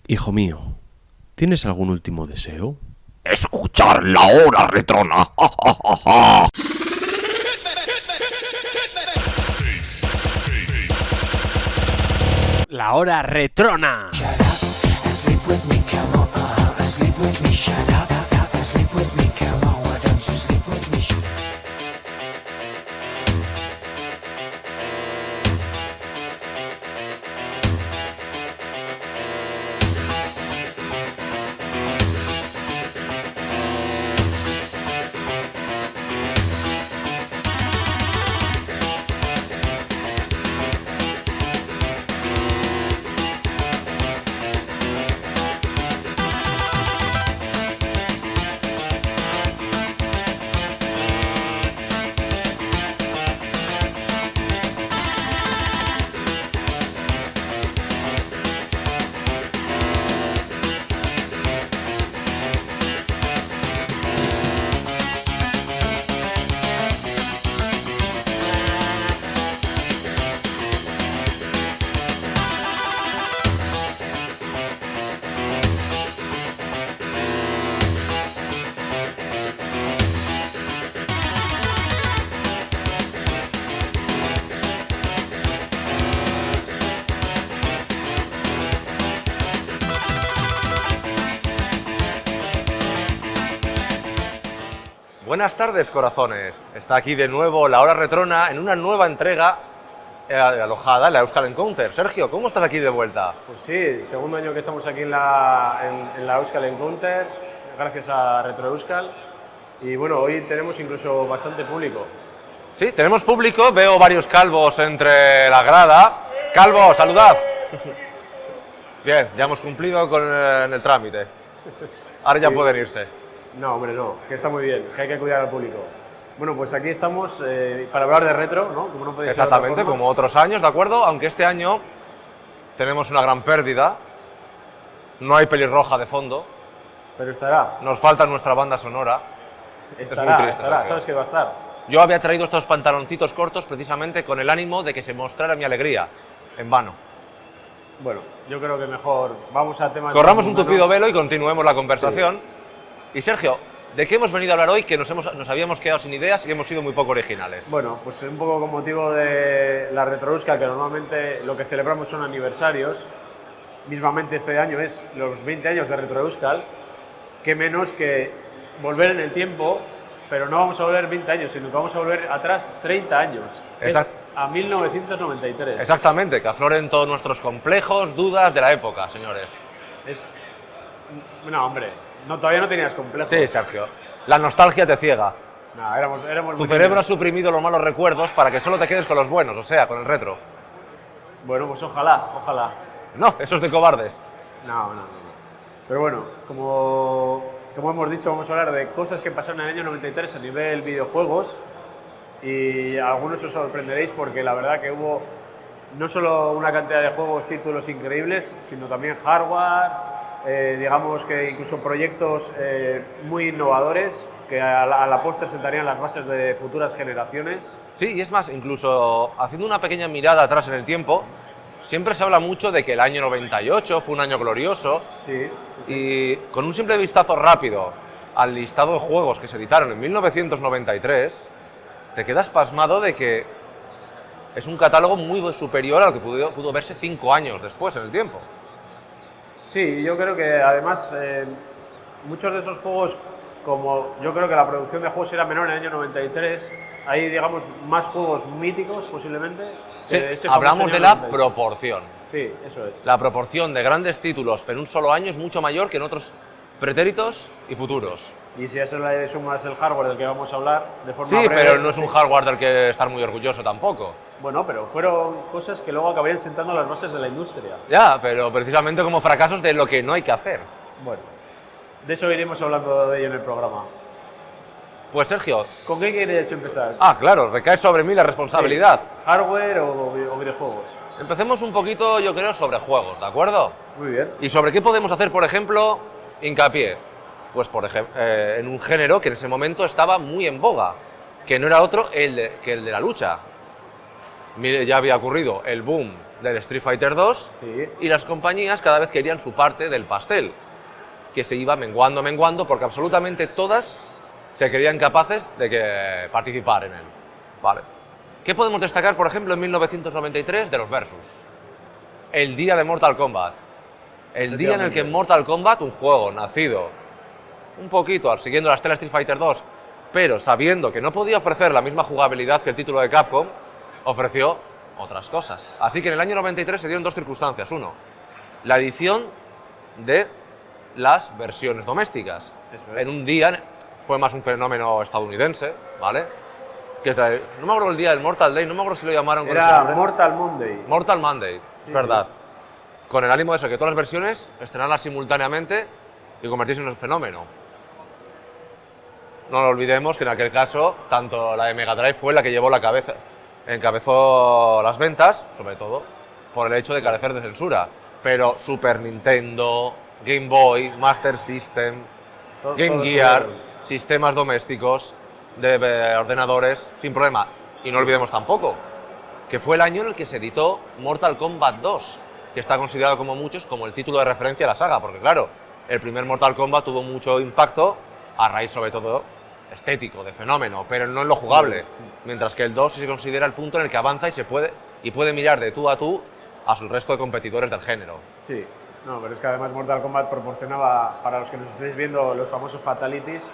Hijo mío, ¿tienes algún último deseo? Escuchar la hora retrona. ¡Ja, ja, ja, ja! La hora retrona. Buenas tardes, corazones. Está aquí de nuevo la hora retrona en una nueva entrega alojada en la Euskal Encounter. Sergio, ¿cómo estás aquí de vuelta? Pues sí, segundo año que estamos aquí en la Euskal Encounter, gracias a Retro Euskal. Y bueno, hoy tenemos incluso bastante público. Sí, tenemos público, veo varios calvos entre la grada. Calvo, saludad. Bien, ya hemos cumplido con el trámite. Ahora ya pueden irse. No, hombre, no, que está muy bien, que hay que cuidar al público. Bueno, pues aquí estamos para hablar de retro, ¿no? Como no puede ser de otra Exactamente, forma. como otros años, ¿de acuerdo? Aunque este año tenemos una gran pérdida. No hay pelirroja de fondo. Pero estará, Nos falta nuestra banda sonora. estará, muy triste, estará, Sergio. sabes que va a estar. Yo había traído estos pantaloncitos cortos precisamente con el ánimo de que se mostrara mi alegría. En vano. Bueno, yo creo que mejor vamos a temas... Corramos un mundanos. tupido velo y continuemos la conversación. Y Sergio, ¿de qué hemos venido a hablar hoy que nos habíamos quedado sin ideas y hemos sido muy poco originales? Bueno, pues un poco con motivo de la Retro Euskal, que normalmente lo que celebramos son aniversarios. Mismamente este año es los 20 años de Retro Euskal. Qué menos que volver en el tiempo, pero no vamos a volver 20 años, sino que vamos a volver atrás 30 años. Es a 1993. Exactamente, que afloren todos nuestros complejos, dudas de la época, señores. No, hombre, no, todavía no tenías complejos. Sí, Sergio. La nostalgia te ciega. No, éramos Tu muy cerebro ha niños. suprimido los malos recuerdos para que solo te quedes con los buenos, o sea, con el retro. Bueno, pues ojalá, ojalá. No, eso es de cobardes. No. Pero bueno, como hemos dicho, vamos a hablar de cosas que pasaron en el año 93 a nivel videojuegos. Y algunos os sorprenderéis porque la verdad que hubo no solo una cantidad de juegos, títulos increíbles, sino también hardware, digamos que incluso proyectos muy innovadores que a la postre sentarían las bases de futuras generaciones. Sí, y es más, incluso haciendo una pequeña mirada atrás en el tiempo, siempre se habla mucho de que el año 98 fue un año glorioso. Sí. Y con un simple vistazo rápido al listado de juegos que se editaron en 1993, te quedas pasmado de que es un catálogo muy superior al que pudo verse 5 años después en el tiempo. Sí, yo creo que además muchos de esos juegos, como yo creo que la producción de juegos era menor en el año 93, hay, digamos, más juegos míticos posiblemente. Sí, de ese famoso hablamos año de la 93. proporción. Sí, eso es. La proporción de grandes títulos en un solo año es mucho mayor que en otros pretéritos y futuros. Y si a eso le sumas el hardware del que vamos a hablar de forma Sí, breve, pero no es sí. un hardware del que estar muy orgulloso tampoco. Bueno, pero fueron cosas que luego acabarían sentando las bases de la industria. Ya, pero precisamente como fracasos de lo que no hay que hacer. Bueno, de eso iremos hablando de ello en el programa. Pues Sergio, ¿Con qué quieres empezar? claro, recae sobre mí la responsabilidad. Sí, ¿hardware o videojuegos? Empecemos un poquito, yo creo, sobre juegos, ¿de acuerdo? Muy bien. Y sobre qué podemos hacer, por ejemplo, hincapié. Pues, por ejemplo, en un género que en ese momento estaba muy en boga, que no era otro que el de la lucha. Ya había ocurrido el boom del Street Fighter 2 Sí. y las compañías cada vez querían su parte del pastel, que se iba menguando, porque absolutamente todas se creían capaces de participar en él. Vale. ¿Qué podemos destacar, por ejemplo, en 1993 de los Versus? El día de Mortal Kombat. El día en el que Mortal Kombat, un juego nacido un poquito siguiendo la estela Street Fighter 2, pero sabiendo que no podía ofrecer la misma jugabilidad que el título de Capcom, ofreció otras cosas. Así que en el año 93 se dieron dos circunstancias. Uno, la edición de las versiones domésticas. Eso es. En un día, fue más un fenómeno estadounidense, ¿vale? No me acuerdo el día del Mortal Day, no me acuerdo si lo llamaron con ese Era nombre. Mortal Monday. Mortal Monday, Sí, es verdad. Con el ánimo de eso, que todas las versiones estrenarlas simultáneamente y convertirse en un fenómeno. No lo olvidemos que en aquel caso, tanto la de Mega Drive fue la que llevó encabezó las ventas, sobre todo, por el hecho de carecer de censura. Pero Super Nintendo, Game Boy, Master System, Game Todo Gear, estuvieron. sistemas domésticos, de ordenadores, sin problema. Y no olvidemos tampoco que fue el año en el que se editó Mortal Kombat 2, que está considerado como muchos como el título de referencia a la saga, porque claro, el primer Mortal Kombat tuvo mucho impacto a raíz sobre todo estético, de fenómeno, pero no en lo jugable, mientras que el 2 sí se considera el punto en el que avanza y puede mirar de tú a su resto de competidores del género. Sí, no, pero es que además Mortal Kombat proporcionaba, para los que nos estáis viendo, los famosos fatalities,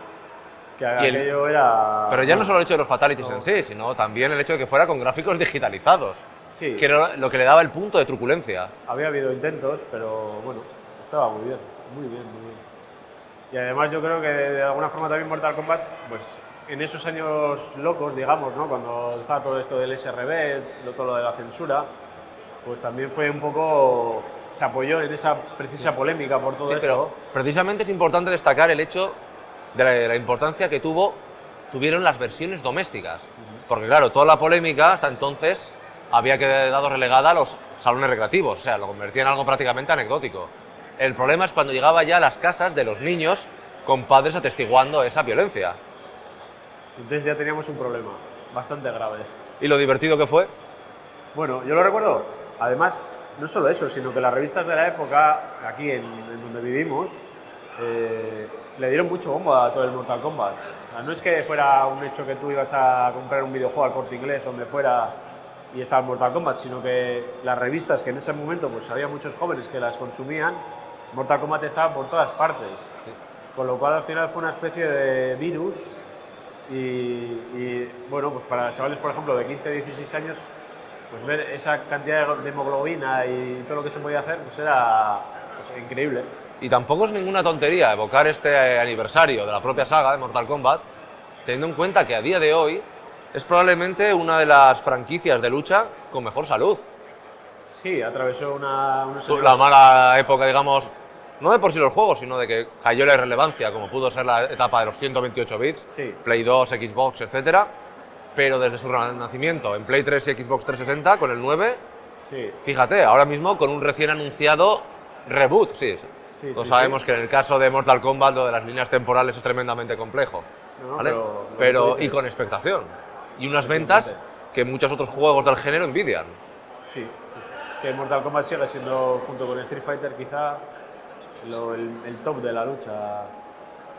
que aquello era... Pero ya no solo el hecho de los fatalities en sí, sino también el hecho de que fuera con gráficos digitalizados, Sí, que era lo que le daba el punto de truculencia. había habido intentos, pero bueno, estaba muy bien, muy bien, muy bien. Y además yo creo que de alguna forma también Mortal Kombat, pues en esos años locos, digamos, ¿no? Cuando estaba todo esto del SRB, todo lo de la censura, pues también fue un poco... se apoyó en esa precisa polémica por todo Sí, esto. pero precisamente es importante destacar el hecho de la importancia que tuvieron las versiones domésticas. Porque claro, toda la polémica hasta entonces había quedado relegada a los salones recreativos, o sea, lo convertía en algo prácticamente anecdótico. El problema es cuando llegaba ya a las casas de los niños con padres atestiguando esa violencia. Entonces ya teníamos un problema bastante grave. Y lo divertido que fue. Bueno, yo lo recuerdo. Además, no solo eso, sino que las revistas de la época, aquí en donde vivimos, le dieron mucho bombo a todo el Mortal Kombat. O sea, no es que fuera un hecho que tú ibas a comprar un videojuego al Corte Inglés, donde fuera y estaba el Mortal Kombat, sino que las revistas, que en ese momento pues había muchos jóvenes que las consumían, Mortal Kombat estaba por todas partes. Con lo cual al final fue una especie de virus y bueno, pues para chavales, por ejemplo, de 15 16 años, pues ver esa cantidad de hemoglobina y todo lo que se podía hacer, pues era pues, increíble. Y tampoco es ninguna tontería evocar este aniversario de la propia saga de Mortal Kombat, teniendo en cuenta que a día de hoy es probablemente una de las franquicias de lucha con mejor salud. Sí, atravesó unos La años... mala época, digamos, no de por sí los juegos, sino de que cayó la irrelevancia, como pudo ser la etapa de los 128 bits, Sí. Play 2, Xbox, etcétera. Pero desde su nacimiento en Play 3 y Xbox 360, con el 9, Sí, fíjate, ahora mismo con un recién anunciado reboot, sí. Sí, Todos sí, sabemos sí. que en el caso de Mortal Kombat lo de las líneas temporales es tremendamente complejo, No, ¿vale? pero lo que tú y dices. con expectación. Y unas ventas que muchos otros juegos del género envidian. sí, sí, sí. Es que Mortal Kombat sigue siendo, junto con Street Fighter, quizá el top de la lucha.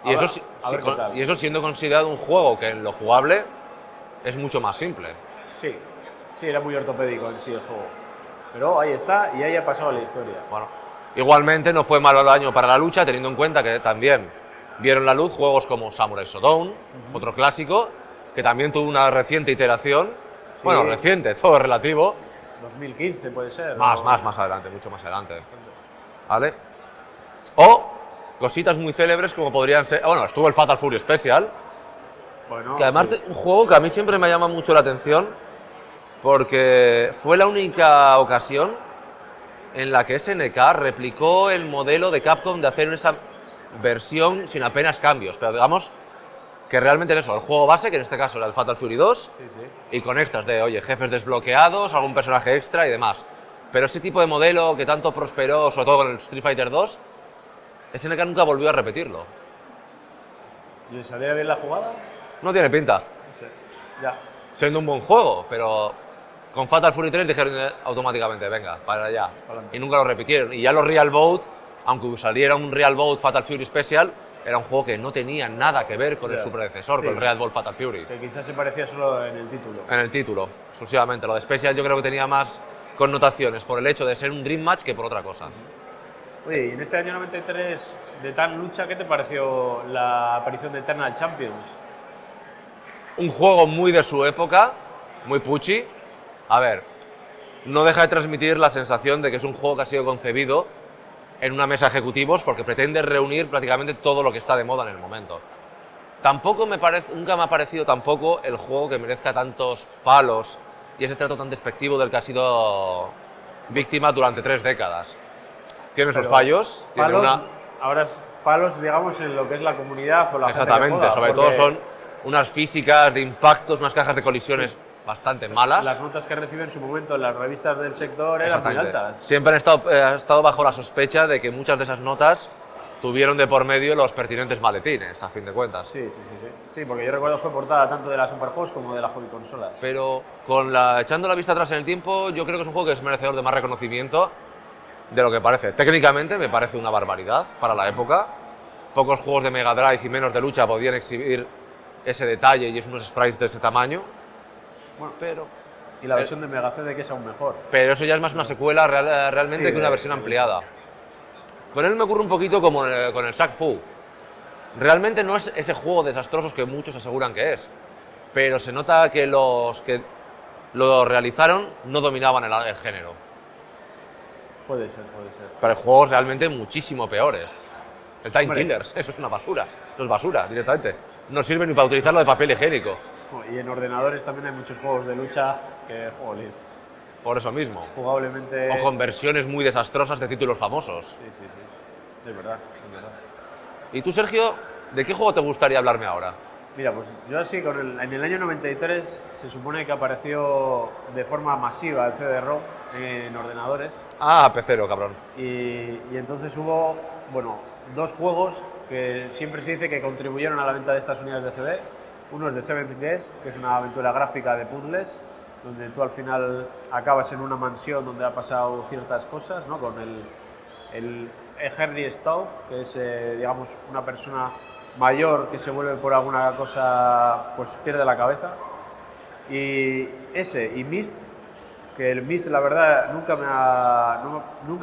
Y eso, A ver qué tal. y eso siendo considerado un juego que en lo jugable es mucho más simple. Sí, sí, era muy ortopédico en sí el juego. Pero ahí está y ahí ha pasado la historia. Bueno, igualmente no fue malo el año para la lucha, teniendo en cuenta que también vieron la luz juegos como Samurai Shodown, otro clásico, que también tuvo una reciente iteración. Sí. Bueno, reciente, todo relativo. 2015 puede ser. Más o- adelante, mucho más adelante. ¿Vale? O cositas muy célebres como podrían ser... Bueno, estuvo el Fatal Fury Special, Bueno, que además sí. un juego que a mí siempre me llama mucho la atención porque fue la única ocasión en la que SNK replicó el modelo de Capcom de hacer esa versión sin apenas cambios, pero digamos que realmente es eso, el juego base, que en este caso era el Fatal Fury 2, Sí, sí. y con extras de, oye, jefes desbloqueados, algún personaje extra y demás. Pero ese tipo de modelo que tanto prosperó, sobre todo con el Street Fighter 2, SNK nunca volvió a repetirlo. ¿Le salía bien la jugada? No tiene pinta, No sé. Ya. siendo un buen juego, pero Con Fatal Fury 3 dijeron automáticamente, venga, para allá. Adelante. Y nunca lo repitieron. Y ya los Real Boat, aunque saliera un Real Boat Fatal Fury Special, era un juego que no tenía nada que ver con Ya. su predecesor, Sí. con el Real Boat Fatal Fury. Que quizás se parecía solo en el título. En el título, exclusivamente. Lo de Special yo creo que tenía más connotaciones por el hecho de ser un Dream Match que por otra cosa. Oye, y en este año 93 de tan lucha, ¿qué te pareció la aparición de Eternal Champions? Un juego muy de su época, muy puchi. A ver, no deja de transmitir la sensación de que es un juego que ha sido concebido en una mesa de ejecutivos porque pretende reunir prácticamente todo lo que está de moda en el momento. Tampoco nunca me ha parecido tampoco el juego que merezca tantos palos y ese trato tan despectivo del que ha sido víctima durante 3 décadas. Tiene sus Pero fallos, tiene palos, una... ahora es palos, digamos, en lo que es la comunidad o la gente que Exactamente, juega, sobre porque todo son unas físicas de impactos, unas cajas de colisiones bastante malas. las notas que reciben en su momento en las revistas del sector eran muy Exactamente. altas. Siempre han estado bajo la sospecha de que muchas de esas notas tuvieron de por medio los pertinentes maletines, a fin de cuentas. Sí, sí, sí, sí. Sí, porque yo recuerdo fue portada tanto de la Superhost como de la Hobby Consolas. Pero echando la vista atrás en el tiempo, yo creo que es un juego que es merecedor de más reconocimiento de lo que parece. Técnicamente me parece una barbaridad para la época. Pocos juegos de Mega Drive y menos de lucha podían exhibir ese detalle y unos sprites de ese tamaño. Bueno, Pero y la versión de Mega CD que es aún mejor. eso ya es más una secuela realmente Sí, que una versión ampliada. Con él me ocurre un poquito como con el Shaq Fu. Realmente no es ese juego desastroso que muchos aseguran que es, pero se nota que los que lo realizaron no dominaban el género. Puede ser, puede ser. Pero hay juegos realmente muchísimo peores. El Time Hombre. Killers, eso es una basura. Eso es basura, directamente. No sirve ni para utilizarlo de papel higiénico. Y en ordenadores también hay muchos juegos de lucha que, joder, Por eso mismo. jugablemente... O con versiones muy desastrosas de títulos famosos. Sí, sí, sí. Es verdad, es verdad. ¿Y tú, Sergio, de qué juego te gustaría hablarme ahora? Mira, pues yo así, en el año 93 se supone que apareció de forma masiva el CD-ROM en ordenadores Ah, pecero, cabrón. y entonces hubo, bueno, 2 juegos que siempre se dice que contribuyeron a la venta de estas unidades de CD. Uno es de Seventh Guest, que es una aventura gráfica de puzzles, donde tú al final acabas en una mansión donde ha pasado ciertas cosas, ¿no? Con el Henry Stauff, que es, digamos, una persona mayor que se vuelve por alguna cosa, pues pierde la cabeza. Y ese, y Myst, que el Myst, la verdad, nunca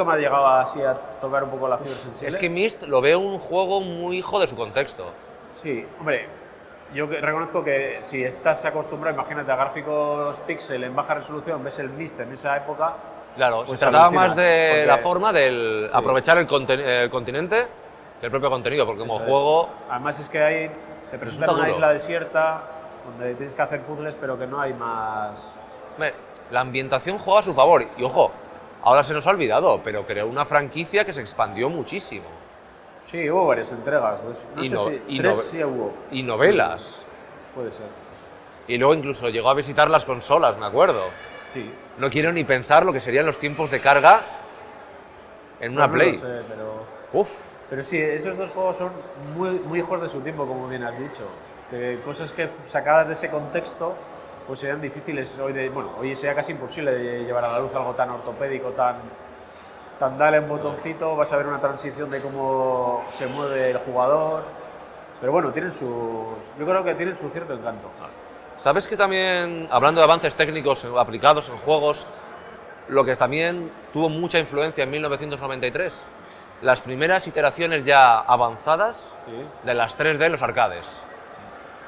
me ha llegado así a tocar un poco la fibra sensible. Es que Myst lo veo un juego muy hijo de su contexto. Sí, hombre, reconozco que si estás acostumbrado, imagínate, a gráficos píxel en baja resolución, ves el Myst en esa época. Claro, Pues se trataba alucinas, más de porque- la forma del Sí. aprovechar el continente que el propio contenido, porque como Eso es. juego Además es que ahí te presentan Resulta una duro. isla desierta donde tienes que hacer puzzles, pero que no hay más. hombre, la ambientación juega a su favor. Y ojo, ahora se nos ha olvidado, pero creó una franquicia que se expandió muchísimo. Sí, hubo varias entregas. No Y sé no- si y 3 no- sí hubo. Y novelas. Puede ser. Y luego incluso llegó a visitar las consolas, me acuerdo. Sí. No quiero ni pensar lo que serían los tiempos de carga en una No Play. lo sé, pero. Uf, Pero sí, esos 2 juegos son muy hijos de su tiempo, como bien has dicho. Que cosas que sacadas de ese contexto pues serían difíciles hoy sería casi imposible de llevar a la luz algo tan ortopédico, tan dale un botoncito, vas a ver una transición de cómo se mueve el jugador. Pero bueno, yo creo que tienen su cierto encanto. ¿sabes que también, hablando de avances técnicos aplicados en juegos, lo que también tuvo mucha influencia en 1993? Las primeras iteraciones ya avanzadas Sí, de las 3D en los arcades.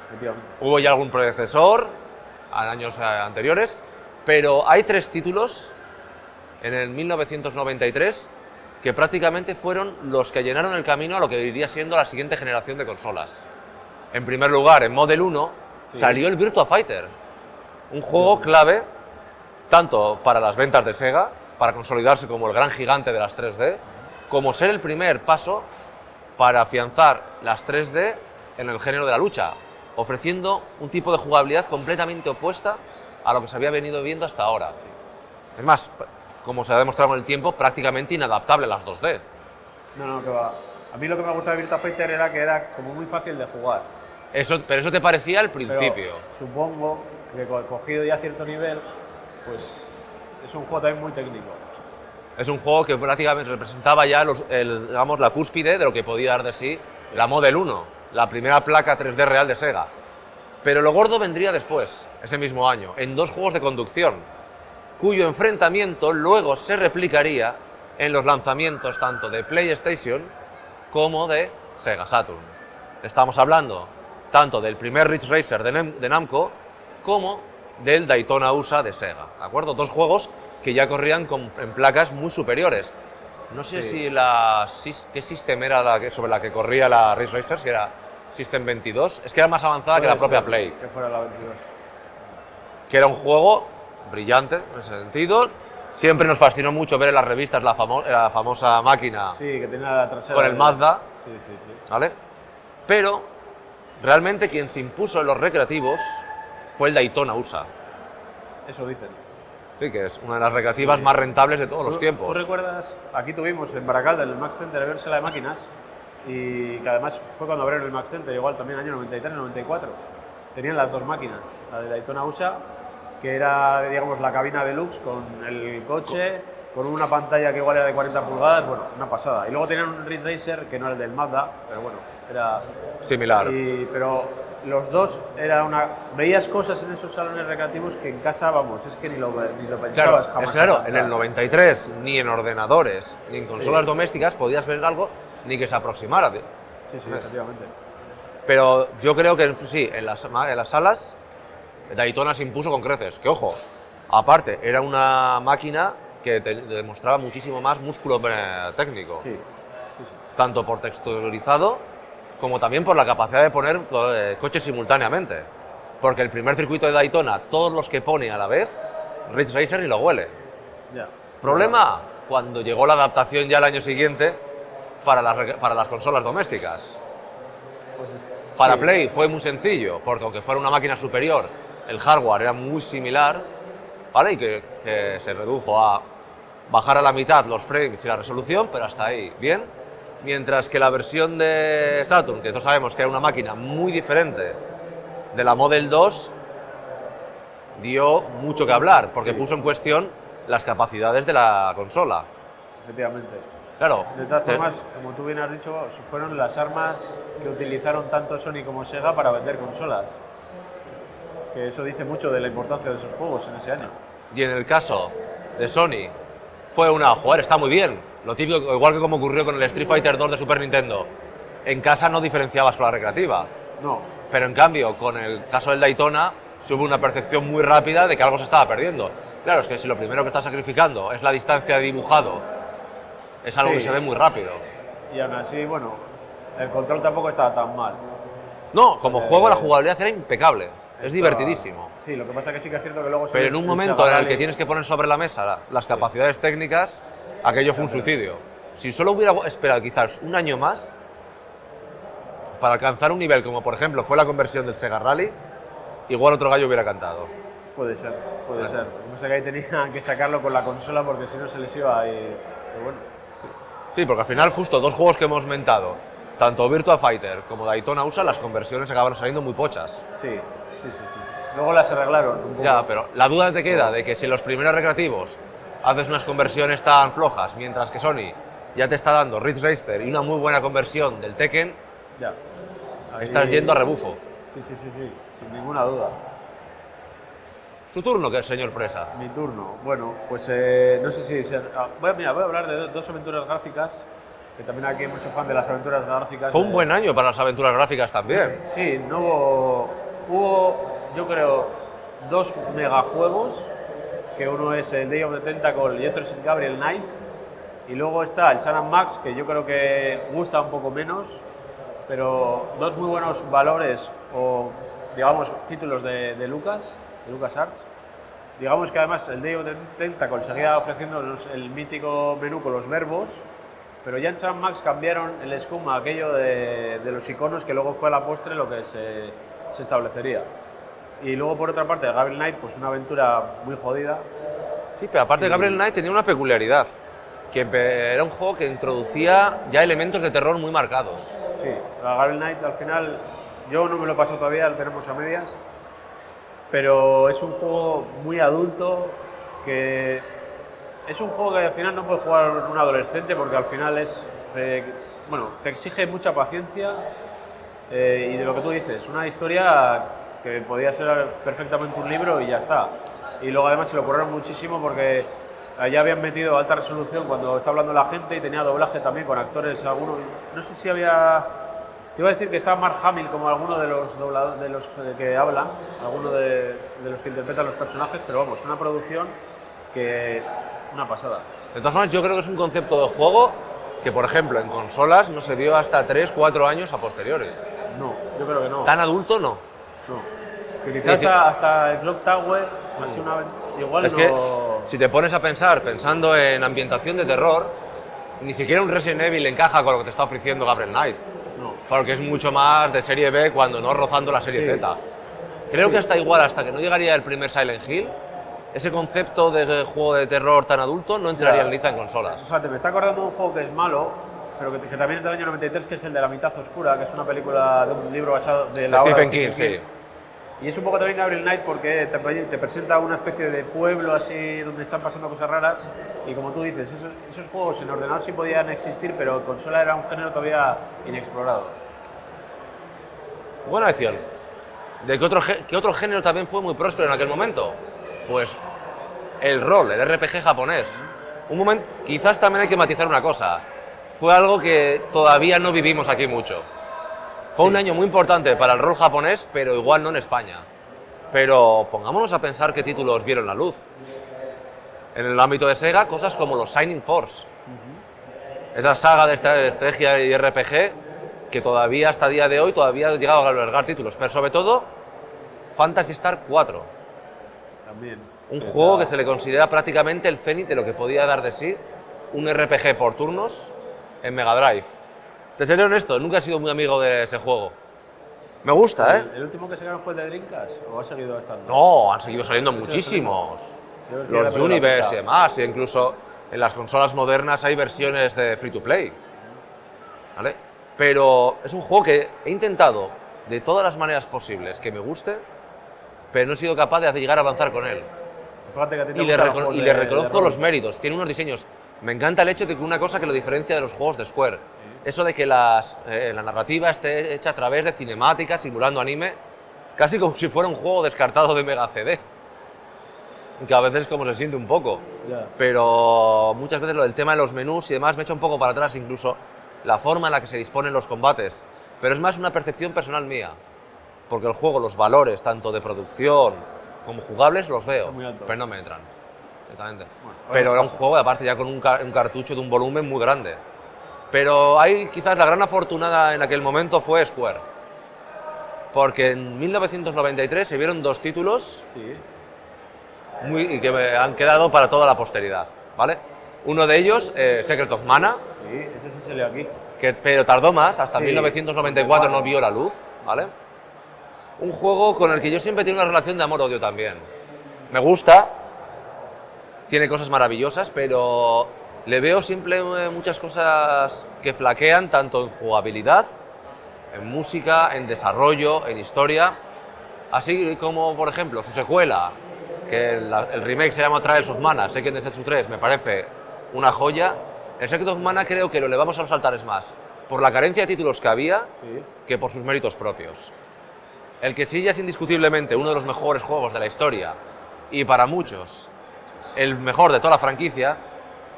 efectivamente. Hubo ya algún predecesor en años anteriores, pero hay 3 títulos en el 1993 que prácticamente fueron los que llenaron el camino a lo que iría siendo la siguiente generación de consolas. En primer lugar, en Model 1 Sí. salió el Virtua Fighter, un juego clave tanto para las ventas de Sega, para consolidarse como el gran gigante de las 3D, como ser el primer paso para afianzar las 3D en el género de la lucha, ofreciendo un tipo de jugabilidad completamente opuesta a lo que se había venido viendo hasta ahora. Es más, como se ha demostrado con el tiempo, prácticamente inadaptable a las 2D. No, que va. A mí lo que me gusta de Virtua Fighter era que era como muy fácil de jugar. Pero eso te parecía al Pero principio. supongo que cogido ya cierto nivel, pues es un juego también muy técnico. Es un juego que prácticamente representaba ya digamos, la cúspide de lo que podía dar de sí la Model 1, la primera placa 3D real de Sega. Pero lo gordo vendría después, ese mismo año, en 2 juegos de conducción, cuyo enfrentamiento luego se replicaría en los lanzamientos tanto de PlayStation como de Sega Saturn. Estamos hablando tanto del primer Ridge Racer de Namco como del Daytona USA de Sega, ¿de acuerdo? 2 juegos que ya corrían en placas muy superiores. No sé si qué sistema era sobre la que corría la Ridge Racer, si era System 22, es que era más avanzada que la propia Play. Que fuera la 22. Que era un juego brillante en ese sentido. Siempre nos fascinó mucho ver en las revistas la famosa máquina Sí, que tenía la trasera. con el Mazda, Sí. ¿vale? Pero realmente quien se impuso en los recreativos fue el Daytona USA. Eso dicen. Sí, que es una de las recreativas más rentables de todos los ¿Tú tiempos. recuerdas? Aquí tuvimos en Baracaldo, en el Max Center, ver sala de máquinas, y que además fue cuando abrieron el Max Center, igual también año 93, 94. Tenían las 2 máquinas, la de Daytona USA, que era, digamos, la cabina deluxe con el coche, con una pantalla que igual era de 40 pulgadas, bueno, una pasada. Y luego tenían un Ridge Racer, que no era el del Mazda, pero bueno, era Similar. pero los dos era una... Veías cosas en esos salones recreativos que en casa, vamos, es que ni lo pensabas jamás. Claro, alcanzar. en el 93 ni en ordenadores ni en consolas domésticas podías ver algo ni que se aproximara. Sí, efectivamente. Pero yo creo que sí, en las salas Daytona se impuso con creces. Que ojo, aparte, era una máquina que demostraba muchísimo más músculo técnico. Sí. Tanto por texturizado como también por la capacidad de poner coches simultáneamente. Porque el primer circuito de Daytona, todos los que pone a la vez, Ridge Racer ni lo huele. Ya. Problema, cuando llegó la adaptación ya el año siguiente para las consolas domésticas. Pues, Para sí. Play fue muy sencillo, porque aunque fuera una máquina superior, el hardware era muy similar, ¿vale? Y que se redujo a bajar a la mitad los frames y la resolución, pero hasta ahí, bien. Mientras que la versión de Saturn, que todos sabemos que era una máquina muy diferente de la Model 2, dio mucho que hablar, porque puso en cuestión las capacidades de la consola. Efectivamente. Claro. De todas formas, como tú bien has dicho, fueron las armas que utilizaron tanto Sony como Sega para vender consolas. Que eso dice mucho de la importancia de esos juegos en ese año. Y en el caso de Sony, fue joder, está muy bien. Lo típico, igual que como ocurrió con el Street Fighter 2 de Super Nintendo. En casa no diferenciabas con la recreativa. No. Pero en cambio, con el caso del Daytona, se hubo una percepción muy rápida de que algo se estaba perdiendo. Claro, es que si lo primero que estás sacrificando es la distancia de dibujado, es algo que se ve muy rápido. Y aún así, bueno, el control tampoco estaba tan mal. No, como juego la jugabilidad era impecable. Es divertidísimo. Sí, lo que pasa es que sí que es cierto que luego... Pero en un momento en el que tienes que poner sobre la mesa las capacidades técnicas, aquello fue un suicidio. Si solo hubiera esperado quizás un año más para alcanzar un nivel como por ejemplo fue la conversión del Sega Rally, igual otro gallo hubiera cantado. Puede ser. No sé que ahí tenían que sacarlo con la consola porque si no se les iba y... Pero bueno. Sí, porque al final justo 2 juegos que hemos mentado, tanto Virtua Fighter como Daytona USA, las conversiones acabaron saliendo muy pochas. Sí. Luego las arreglaron un poco. Ya, pero la duda te queda de que si en los primeros recreativos haces unas conversiones tan flojas, mientras que Sony ya te está dando Ridge Racer y una muy buena conversión del Tekken, Ya. Ahí... estás yendo a rebufo. Sí, sin ninguna duda. ¿Su turno, que señor Presa? Mi turno. Bueno, pues no sé si... voy a hablar de 2 aventuras gráficas, que también aquí hay mucho fan de las aventuras gráficas. Fue un buen año para las aventuras gráficas también. Sí, no hubo, yo creo, 2 megajuegos, que uno es el Day of the Tentacle y otro es el Gabriel Knight, y luego está el Sun & Max, que yo creo que gusta un poco menos, pero 2 muy buenos valores o, digamos, títulos de LucasArts. Digamos que además el Day of the Tentacle seguía ofreciéndonos el mítico menú con los verbos, pero ya en Sun & Max cambiaron el SCUM a aquello de los iconos, que luego fue a la postre lo que se establecería. Y luego, por otra parte, Gabriel Knight, pues una aventura muy jodida. Sí, pero aparte Gabriel Knight tenía una peculiaridad, que era un juego que introducía ya elementos de terror muy marcados. Sí, la Gabriel Knight al final, yo no me lo he pasado todavía, lo tenemos a medias, pero es un juego muy adulto, que es un juego que al final no puede jugar un adolescente porque al final te exige mucha paciencia y de lo que tú dices, una historia que podía ser perfectamente un libro y ya está. Y luego además se lo ocurrieron muchísimo porque ya habían metido alta resolución cuando está hablando la gente y tenía doblaje también con actores, algunos, no sé si había, te iba a decir que estaba Mark Hamill como alguno de los que hablan, alguno de los que interpretan los personajes, pero vamos, una producción que una pasada. De todas formas, yo creo que es un concepto de juego que, por ejemplo, en consolas no se vio hasta 3-4 años a posteriores. No, yo creo que no. Tan adulto, no. No. Que quizás Sí, sí. hasta el Clock Tower, así igual Es no. que, si te pones a pensar, pensando en ambientación de terror, ni siquiera un Resident Evil encaja con lo que te está ofreciendo Gabriel Knight. No. Porque es mucho más de serie B cuando no rozando la serie Sí. Z. Creo que hasta igual, hasta que no llegaría el primer Silent Hill, ese concepto de juego de terror tan adulto no entraría Ya. en liza en consolas. O sea, te me está acordando de un juego que es malo, pero que también es del año 93, que es el de La mitad oscura, que es una película de un libro basado de la obra de Stephen King, sí. Y es un poco también Gabriel Knight porque te presenta una especie de pueblo así donde están pasando cosas raras y como tú dices, esos juegos en ordenador sí podían existir, pero en consola era un género todavía inexplorado. Buena decisión. ¿De qué otro género también fue muy próspero en aquel momento? Pues el rol, el RPG japonés. Un momento, quizás también hay que matizar una cosa. Fue algo que todavía no vivimos aquí mucho. Fue un año muy importante para el rol japonés, pero igual no en España. Pero pongámonos a pensar qué títulos vieron la luz. En el ámbito de Sega, cosas como los Shining Force. Esa saga de estrategia y RPG que todavía hasta el día de hoy todavía ha llegado a albergar títulos, pero sobre todo Phantasy Star 4. También. Un juego que se le considera prácticamente el cenit de lo que podía dar de sí un RPG por turnos en Mega Drive. Te seré honesto, nunca he sido muy amigo de ese juego. Me gusta, ¿eh? ¿El último que sacaron fue el de Dreamcast o ha seguido estando? No, han seguido saliendo Eso muchísimos. Yo es que ya le Los perdí la Universe pista. y demás, e incluso en las consolas modernas hay versiones de free to play. ¿Vale? Pero es un juego que he intentado de todas las maneras posibles que me guste, pero no he sido capaz de llegar a avanzar con él. Fíjate que a ti te Y le, gustan los juegos y de- le de reconozco rol. los méritos. Tiene unos diseños. Me encanta el hecho de que una cosa que lo diferencia de los juegos de Square. Eso de que la narrativa esté hecha a través de cinemáticas, simulando anime, casi como si fuera un juego descartado de Mega CD. Que a veces como se siente un poco. Ya. Pero muchas veces lo del tema de los menús y demás me echa un poco para atrás, incluso la forma en la que se disponen los combates. Pero es más una percepción personal mía. Porque el juego, los valores, tanto de producción como jugables, los veo, Son muy altos. pero no me entran. Exactamente. Bueno, Pero era un pasa. juego, aparte, ya con un cartucho de un volumen muy grande. Pero ahí quizás la gran afortunada en aquel momento fue Square. Porque en 1993 se vieron dos títulos Sí. y que me han quedado para toda la posteridad, ¿vale? Uno de ellos, Secret of Mana, Sí, ese sí se lee aquí. pero tardó más, hasta Sí, 1994 no vio la luz, ¿vale? Un juego con el que yo siempre he tenido una relación de amor-odio también. Me gusta, tiene cosas maravillosas, pero le veo siempre muchas cosas que flaquean, tanto en jugabilidad, en música, en desarrollo, en historia, así como, por ejemplo, su secuela, que el remake se llama Trials of Mana, Seiken Densetsu 3, me parece una joya. El Secret of Mana creo que lo elevamos a los altares más por la carencia de títulos que había Sí. que por sus méritos propios. El que sí ya es indiscutiblemente uno de los mejores juegos de la historia y para muchos el mejor de toda la franquicia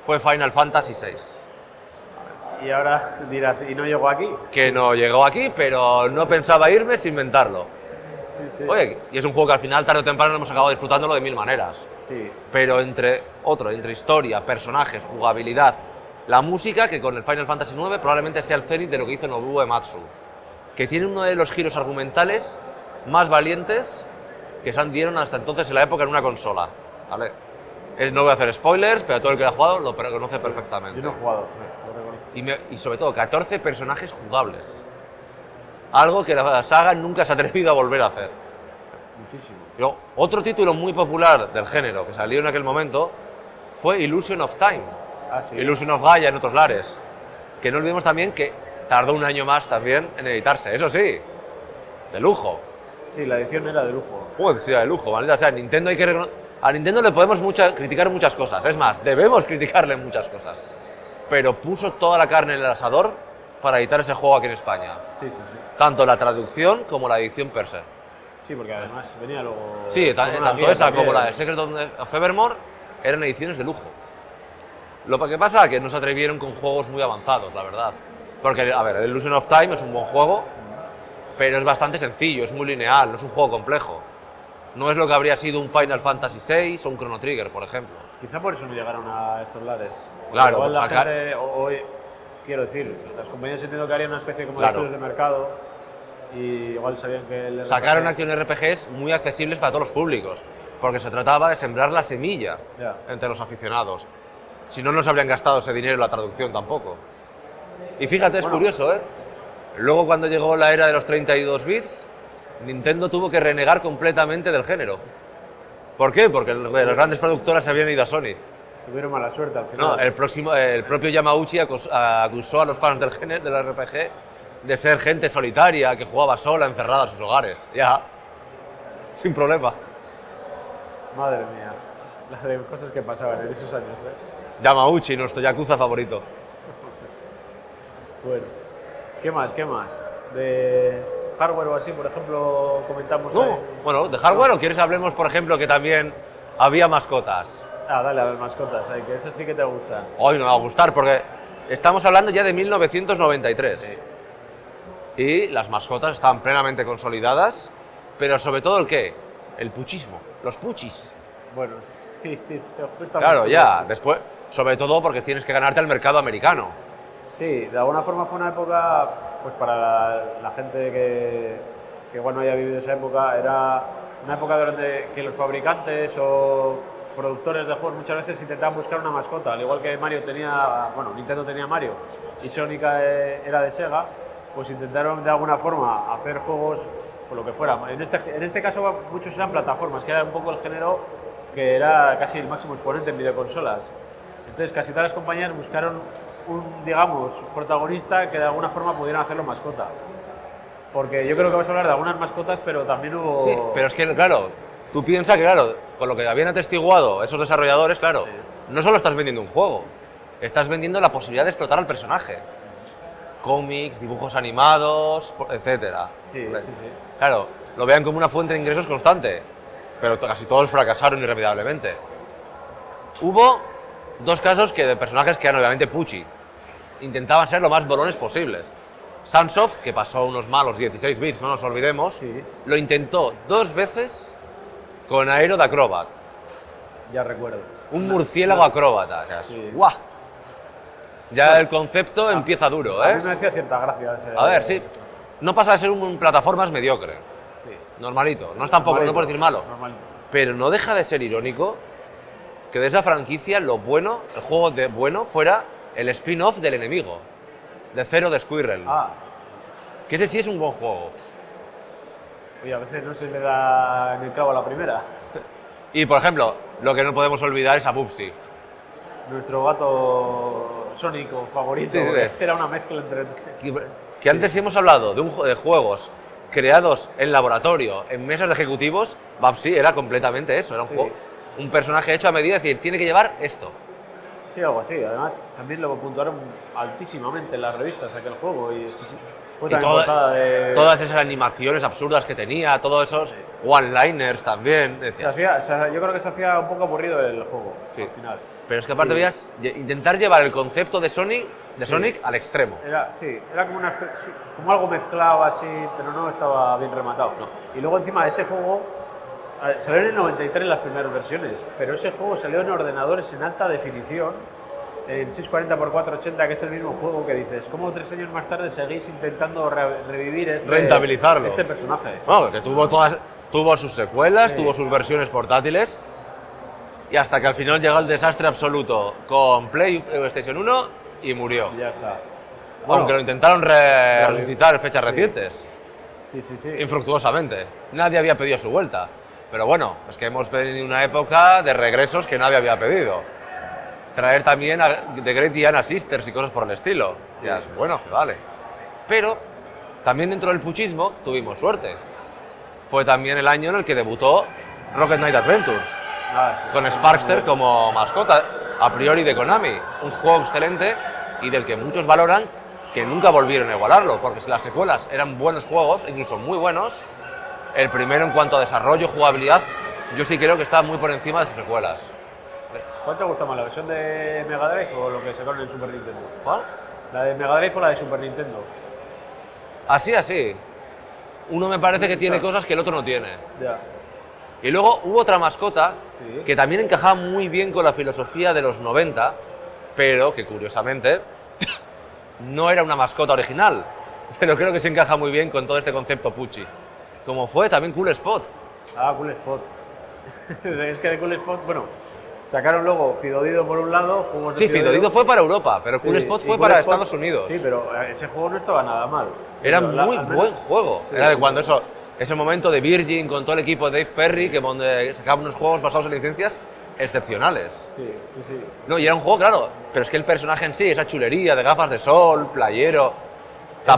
fue Final Fantasy VI, Y ahora dirás, ¿y no llegó aquí? que no llegó aquí, pero no pensaba irme sin inventarlo. Sí, sí. Oye, y es un juego que al final, tarde o temprano, hemos acabado disfrutándolo de mil maneras. Sí. Pero entre historia, personajes, jugabilidad, la música, que con el Final Fantasy IX probablemente sea el cenit de lo que hizo Nobuo Uematsu, que tiene uno de los giros argumentales más valientes que se dieron hasta entonces en la época en una consola, ¿vale? No voy a hacer spoilers, pero todo el que lo ha jugado lo conoce perfectamente. Yo no he jugado, lo reconozco. Y sobre todo 14 personajes jugables. Algo que la saga nunca se ha atrevido a volver a hacer. Muchísimo. Luego, otro título muy popular del género que salió en aquel momento fue Illusion of Time, Ah, sí. Illusion of Gaia en otros lares. Que no olvidemos también que tardó un año más también en editarse, eso sí, de lujo. Sí, la edición era de lujo. Joder, sí, de lujo, ¿vale? O sea, Nintendo A Nintendo le podemos criticar muchas cosas, es más, debemos criticarle muchas cosas. Pero puso toda la carne en el asador para editar ese juego aquí en España. Sí, sí, sí. Tanto la traducción como la edición per se. Sí, porque además venía luego... Sí, con una tanto guía esa también. como la de Secret of Evermore eran ediciones de lujo. Lo que pasa es que no se atrevieron con juegos muy avanzados, la verdad. Porque, a ver, el Illusion of Time es un buen juego, pero es bastante sencillo, es muy lineal, no es un juego complejo. No es lo que habría sido un Final Fantasy VI o un Chrono Trigger, por ejemplo. Quizá por eso no llegaron a estos lares. Claro, Igual la sacar- gente, quiero decir, las compañías entiendo que harían una especie como Claro. de estudios de mercado y igual sabían que el Sacaron RPG acción RPGs muy accesibles para todos los públicos, porque se trataba de sembrar la semilla Ya. entre los aficionados. Si no, no se habrían gastado ese dinero en la traducción tampoco. Y fíjate, es Bueno. curioso, ¿eh? Luego, cuando llegó la era de los 32 bits, Nintendo tuvo que renegar completamente del género. ¿Por qué? Porque las grandes productoras se habían ido a Sony. tuvieron mala suerte al final. No, el propio Yamauchi acusó a los fans del género del RPG de ser gente solitaria, que jugaba sola, encerrada en sus hogares. Ya, sin problema. Madre mía, la de cosas que pasaban en esos años, Yamauchi, nuestro Yakuza favorito. Bueno, ¿qué más? ¿Qué más? De hardware o así, por ejemplo, comentamos... No, bueno, de hardware, ¿o quieres hablemos, por ejemplo, que también había mascotas? Dale a las mascotas, que esas sí que te gustan. Hoy no me va a gustar porque estamos hablando ya de 1993. Y las mascotas estaban plenamente consolidadas, pero sobre todo el qué? El puchismo, los puchis. Bueno, sí, te gusta Claro, mucho. ya, después, sobre todo porque tienes que ganarte al mercado americano. Sí, de alguna forma fue una época, pues para la gente que igual no haya vivido esa época, era una época durante que los fabricantes o productores de juegos muchas veces intentaban buscar una mascota, al igual que Mario tenía, bueno, Nintendo tenía Mario y Sonic era de Sega, pues intentaron de alguna forma hacer juegos por lo que fuera. En este caso muchos eran plataformas, que era un poco el género que era casi el máximo exponente en videoconsolas. Entonces casi todas las compañías buscaron un, digamos, protagonista que de alguna forma pudieran hacerlo mascota. Porque yo creo que vas a hablar de algunas mascotas, pero también hubo... Sí, pero es que, claro, tú piensas que, claro, con lo que habían atestiguado esos desarrolladores, claro, no solo estás vendiendo un juego, estás vendiendo la posibilidad de explotar al personaje. Cómics, dibujos animados, etcétera. Sí, sí, sí. Claro, lo vean como una fuente de ingresos constante, pero casi todos fracasaron irremediablemente. Hubo dos casos de personajes que eran obviamente puchi. Intentaban ser lo más bolones posibles. Sunsoft, que pasó unos malos 16 bits, no nos olvidemos, Sí. lo intentó 2 veces con Aero de Acrobat. Ya recuerdo. Un murciélago acróbata. O sea, Sí. ¡guau! Ya el concepto empieza duro, A ¿eh? mí me hacía cierta gracia ese... A ver, sí. No pasa de ser un plataformas mediocre. Sí. Normalito. No es tampoco, no Normalito, por decir malo. normalito. Pero no deja de ser irónico que de esa franquicia lo bueno, el juego de bueno, fuera el spin-off del enemigo. De Zero de Squirrel. Ah, Que ese sí es un buen juego. oye, a veces no se le da en el clavo a la primera. Y por ejemplo, lo que no podemos olvidar es a Bubsy. Nuestro gato sónico favorito, Sí, ves. era una mezcla entre... Que antes sí hemos hablado de juegos creados en laboratorio, en mesas de ejecutivos. Bubsy era completamente eso. Era un, Sí. juego, un personaje hecho a medida, es decir, tiene que llevar esto. Sí, algo así. Además, también lo puntuaron altísimamente en las revistas aquel juego y fue Y también portada de... todas esas animaciones absurdas que tenía, todos esos one-liners también. Decías, yo creo que se hacía un poco aburrido el juego, Sí. al final. pero es que aparte Sí. veías intentar llevar el concepto de Sonic, Sonic al extremo. Era como, como algo mezclado así, pero no estaba bien rematado. Y luego encima de ese juego, salió en el 93 las primeras versiones, pero ese juego salió en ordenadores en alta definición, en 640x480, que es el mismo juego que dices, ¿cómo 3 años más tarde seguís intentando revivir Rentabilizarlo. este personaje? Bueno, que tuvo sus secuelas, Sí. tuvo sus versiones portátiles, y hasta que al final llegó el desastre absoluto con PlayStation 1 y murió. Y ya está. Aunque lo intentaron resucitar en fechas recientes, Sí, sí, sí. infructuosamente. Nadie había pedido su vuelta. Pero bueno, es que hemos venido una época de regresos que nadie había pedido. Traer también a The Great Diana Sisters y cosas por el estilo. Ya es bueno, que vale. Pero también dentro del puchismo tuvimos suerte. Fue también el año en el que debutó Rocket Knight Adventures. con Sparkster como mascota, a priori de Konami. Un juego excelente y del que muchos valoran que nunca volvieron a igualarlo, porque si las secuelas eran buenos juegos, incluso muy buenos, el primero en cuanto a desarrollo, jugabilidad, yo sí creo que está muy por encima de sus secuelas. ¿Cuál te gusta más, la versión de Mega Drive o lo que sacaron en Super Nintendo? ¿Cuál? ¿La de Mega Drive o la de Super Nintendo? Así. Uno me parece que tiene cosas que el otro no tiene. Ya. Y luego hubo otra mascota Sí. que también encajaba muy bien con la filosofía de los 90, pero que curiosamente no era una mascota original, pero creo que se encaja muy bien con todo este concepto Pucci. Como fue también Cool Spot. Ah, Cool Spot. Es que de Cool Spot, bueno, sacaron luego Fidodido por un lado, juegos de Sí, Fidodido fue para Europa, pero Cool Sí, Spot y fue Cool para Spot- Estados Unidos. Sí, pero ese juego no estaba nada mal. Era Pero muy al menos- buen juego. Sí, Era de sí, cuando sí. ese momento de Virgin con todo el equipo de Dave Perry, que sacaba unos juegos basados en licencias excepcionales. Sí. No, y era un juego, claro, pero es que el personaje en sí, esa chulería de gafas de sol, playero,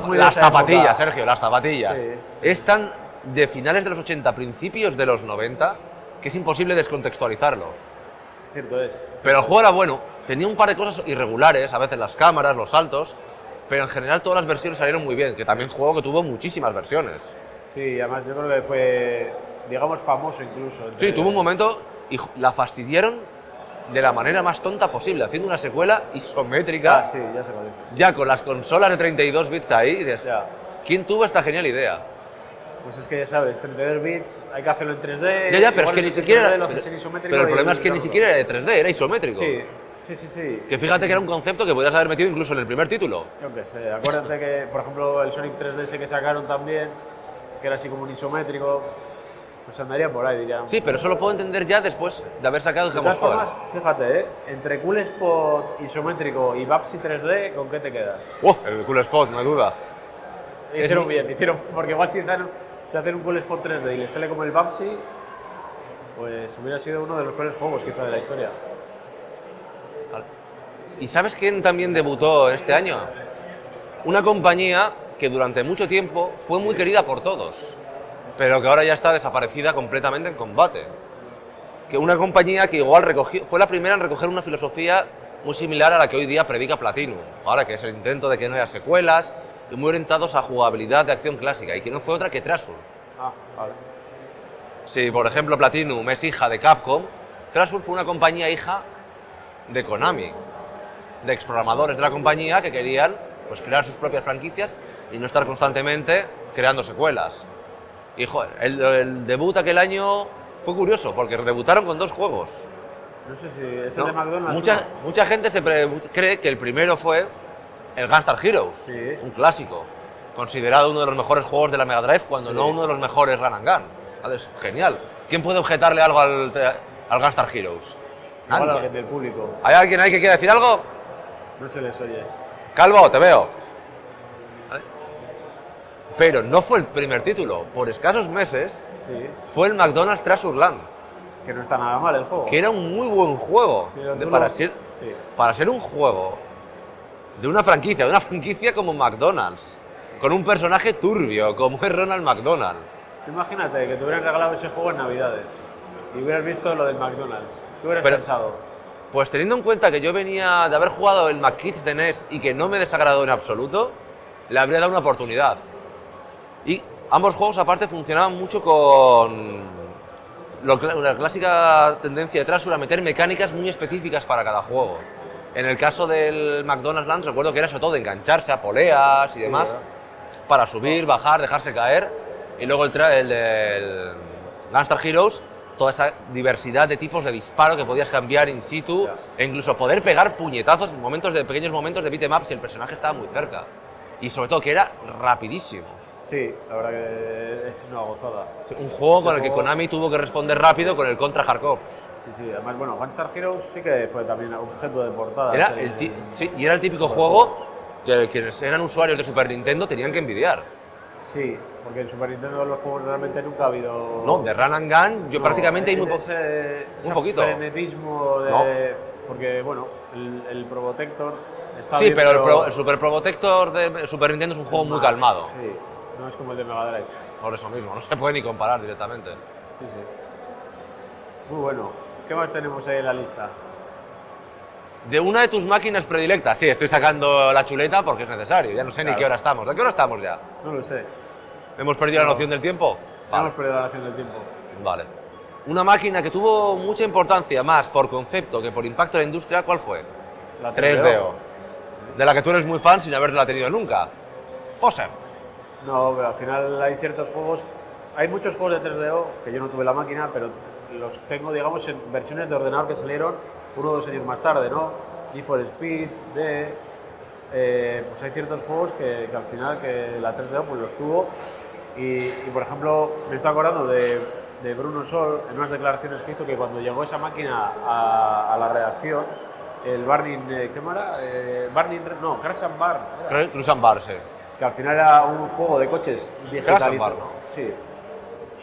muy de las esa zapatillas, época. Sergio, las zapatillas, Sí. es tan de finales de los 80, principios de los 90, que es imposible descontextualizarlo. Cierto es. Pero el juego era bueno, tenía un par de cosas irregulares, a veces las cámaras, los saltos, pero en general todas las versiones salieron muy bien, que también juego que tuvo muchísimas versiones. Sí, además yo creo que fue, digamos, famoso incluso. Sí, tuvo un momento y la fastidiaron de la manera más tonta posible, haciendo una secuela isométrica, Ah, sí, ya sé cuál dices. ya con las consolas de 32 bits ahí, y dices, Ya. ¿quién tuvo esta genial idea? Pues es que ya sabes, 32 bits, hay que hacerlo en 3D. Ya, pero es igual que ni en siquiera... 3D lo haces en isométrico Pero el y problema es que ni claro. siquiera era de 3D, era isométrico. Sí. Que fíjate que era un concepto que podías haber metido incluso en el primer título. Yo qué sé, acuérdate que, por ejemplo, el Sonic 3DS que sacaron también, que era así como un isométrico, pues andaría por ahí, diría. Sí, pero eso lo puedo entender ya después de haber sacado el De todas Geomosphere. formas, fíjate, entre Cool Spot isométrico y Babsy 3D, ¿con qué te quedas? El Cool Spot, no hay duda. Hicieron bien, porque igual si hacen un Cool Spot 3D y les sale como el Babsy, pues hubiera sido uno de los peores juegos quizá de la historia. ¿Y sabes quién también debutó este año? Una compañía que durante mucho tiempo fue muy querida por todos, pero que ahora ya está desaparecida completamente en combate. Que una compañía que igual fue la primera en recoger una filosofía muy similar a la que hoy día predica Platinum, ahora que es el intento de que no haya secuelas y muy orientados a jugabilidad de acción clásica, y que no fue otra que Treasure. Ah, vale. Si, por ejemplo, Platinum es hija de Capcom, Treasure fue una compañía hija de Konami, de exprogramadores de la compañía que querían pues, crear sus propias franquicias y no estar constantemente creando secuelas. Y joder, el debut aquel año fue curioso, porque debutaron con 2 juegos. No sé si es ¿No? el de McDonald's. Mucha gente cree que el primero fue el Gunstar Heroes, Sí. un clásico, considerado uno de los mejores juegos de la Mega Drive, cuando Sí. no uno de los mejores Run and Gun. Vale, es genial. ¿Quién puede objetarle algo al Gunstar Heroes? Igual Nadie. alguien del público. ¿Hay alguien ahí que quiera decir algo? No se les oye. Calvo, te veo. ¿Vale? Pero no fue el primer título. Por escasos meses Sí. fue el McDonald's Treasure Land, Que no está nada mal el juego. que era un muy buen juego. Pero tú Para lo- ser, Sí. para ser un juego de una franquicia como McDonald's, con un personaje turbio como es Ronald McDonald. Tú imagínate que te hubieran regalado ese juego en Navidades y hubieras visto lo del McDonald's. ¿Qué hubieras Pero- pensado? Pues teniendo en cuenta que yo venía de haber jugado el McKids de NES y que no me desagradó en absoluto, le habría dado una oportunidad. Y ambos juegos aparte funcionaban mucho con la clásica tendencia de Treasure a meter mecánicas muy específicas para cada juego. En el caso del McDonald's Land recuerdo que era sobre todo de engancharse a poleas y demás ¿verdad? para subir, bajar, dejarse caer. Y luego el del Gunstar Heroes, toda esa diversidad de tipos de disparo que podías cambiar in situ e incluso poder pegar puñetazos en pequeños momentos de beat 'em up si el personaje estaba muy cerca. Y sobre todo que era rapidísimo. Sí, la verdad que es una gozada. Un juego Ese con el que juego- Konami tuvo que responder rápido con el Contra Hardcore. Sí, además, bueno, Gunstar Heroes sí que fue también objeto de portada. Era y era el típico juego que quienes eran usuarios de Super Nintendo tenían que envidiar. Sí, porque en Super Nintendo los juegos realmente nunca ha habido... No, de Run and Gun yo No, prácticamente hay ese poquito. frenetismo de... No. Porque, bueno, el Probotector está Sí, bien, pero el Super Probotector de Super Nintendo es un juego muy más, calmado. Sí, no es como el de Mega Drive. Por eso mismo, no se puede ni comparar directamente. Sí. Muy bueno. ¿Qué más tenemos ahí en la lista? De una de tus máquinas predilectas. Sí, estoy sacando la chuleta porque es necesario. Ya no sé ni Claro. qué hora estamos. ¿De qué hora estamos ya? No lo sé. ¿Hemos perdido la No. noción del tiempo? Hemos perdido la noción del tiempo. Vale. Una máquina que tuvo mucha importancia más por concepto que por impacto en la industria, ¿cuál fue? La 3DO. De la que tú eres muy fan sin haberla tenido nunca. Poser. No, pero al final hay ciertos juegos. Hay muchos juegos de 3DO que yo no tuve la máquina, pero los tengo, digamos, en versiones de ordenador que salieron 1 o 2 años más tarde, ¿no? Need for Speed, pues hay ciertos juegos que al final que la 3DO pues los tuvo. Y, por ejemplo, me estoy acordando de Bruno Sol en unas declaraciones que hizo que cuando llegó esa máquina a la redacción, el Burning, ¿qué era? No, Crash and Bar, era, Cruise and Bar, sí. que al final era un juego de coches digitalizado. Bar, ¿no? Sí,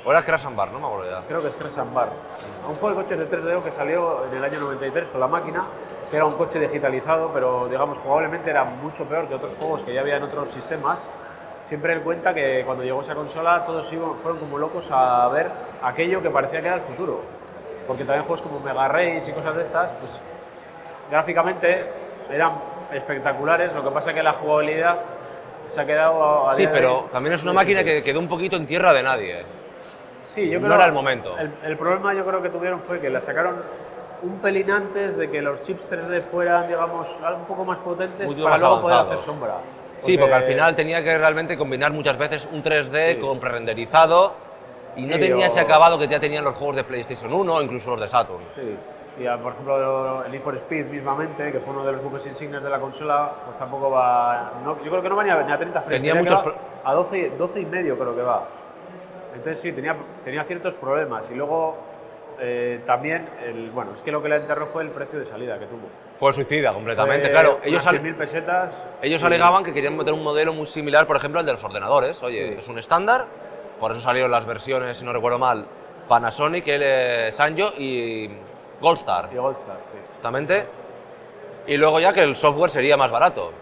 O era Crash and Bar, no me acuerdo ya. creo que es Crash and Bar. Un juego de coches de 3DO que salió en el año 93 con la máquina, que era un coche digitalizado, pero digamos jugablemente era mucho peor que otros juegos que ya había en otros sistemas. Siempre él cuenta que cuando llegó esa consola todos fueron como locos a ver aquello que parecía que era el futuro. Porque también juegos como Mega Race y cosas de estas, pues gráficamente eran espectaculares, lo que pasa es que la jugabilidad se ha quedado a Sí, día de pero hoy también es una muy máquina difícil. que quedó un poquito en tierra de nadie. Sí, yo no creo era el momento. El problema yo creo que tuvieron fue que la sacaron un pelín antes de que los chips 3D fueran, digamos, un poco más potentes Mucho para más luego poder avanzados. hacer sombra. Sí, porque al final tenía que realmente combinar muchas veces un 3D Sí. con prerenderizado y no Sí, tenía o- ese acabado que ya tenían los juegos de PlayStation 1 o incluso los de Saturn. Sí. Y por ejemplo, el Need for Speed mismamente, que fue uno de los buques insignes de la consola, pues tampoco va. Yo creo que no va ni a 30 frames. Tenía que muchos va a 12 y medio, creo que va. Entonces sí, tenía ciertos problemas. Y luego también, bueno, es que lo que le enterró fue el precio de salida que tuvo. Fue suicida completamente, Fue claro. unas 100.000 pesetas. Ellos y- alegaban que querían meter un modelo muy similar, por ejemplo, al de los ordenadores. Oye, Sí. es un estándar, por eso salieron las versiones, si no recuerdo mal, Panasonic, Sanyo y Goldstar, Y Goldstar, sí. exactamente. Y luego ya que el software sería más barato.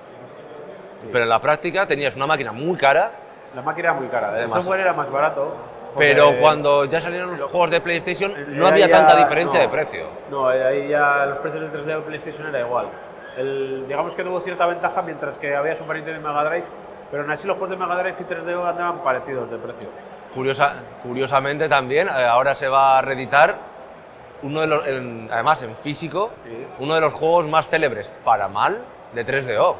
Pero en la práctica tenías una máquina muy cara, La máquina era muy cara. El Demasiado. software era más barato. porque- pero cuando ya salieron los juegos de PlayStation no ahí había ya- tanta diferencia no. de precio. No, ahí ya los precios del 3D de PlayStation era igual. Digamos que tuvo cierta ventaja mientras que había Super Nintendo y Mega Drive, pero aún así los juegos de Mega Drive y 3DO andaban parecidos de precio. Curiosamente también, ahora se va a reeditar uno de los, además en físico, Sí. uno de los juegos más célebres, para mal, de 3DO.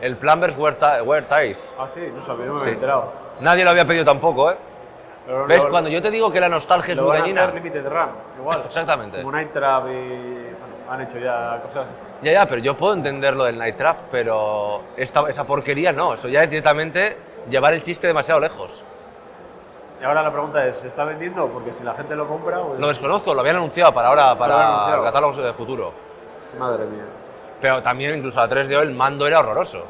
El Plumbers Wear Ties. Ah, sí, no sabía, no me Sí. había enterado. Nadie lo había pedido tampoco, ¿eh? Pero ¿Ves? lo- Cuando yo te digo que la nostalgia es lo muy van a dañina. hacer Limited Run, igual. Exactamente. Como Night Trap y... Bueno, han hecho ya cosas... Ya, pero yo puedo entender lo del Night Trap, pero esa porquería no. Eso ya es directamente llevar el chiste demasiado lejos. Y ahora la pregunta es, ¿se está vendiendo? Porque si la gente lo compra... Pues... Lo desconozco, lo habían anunciado para ahora, Lo habían para anunciado. catálogos de futuro. Madre mía. Pero también, incluso a 3DO, el mando era horroroso.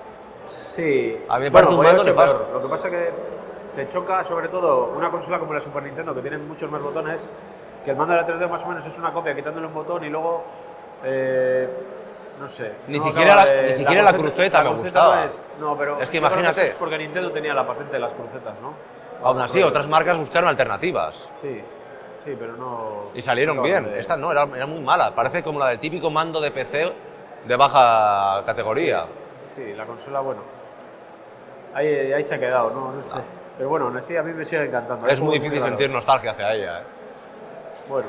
Sí. A mí me parece un podría mando ser nefasto. peor. Lo que pasa que te choca sobre todo una consola como la Super Nintendo, que tiene muchos más botones, que el mando de la 3D más o menos es una copia quitándole un botón y luego... no sé. Ni no siquiera acaba la- ni siquiera la cruceta me gustaba. No, pero Es que yo creo imagínate. eso es porque Nintendo tenía la patente de las crucetas, ¿no? Aún así, otras marcas buscaron alternativas. Sí, sí, pero no... Y salieron no bien. acaban de- Esta no, era muy mala. Parece como la del típico mando de PC de baja categoría. Sí, la consola, bueno, ahí se ha quedado, no sé. Pero bueno, aún así a mí me sigue encantando. Hay Es muy juegos difícil raros. sentir nostalgia hacia ella. ¿eh? Bueno,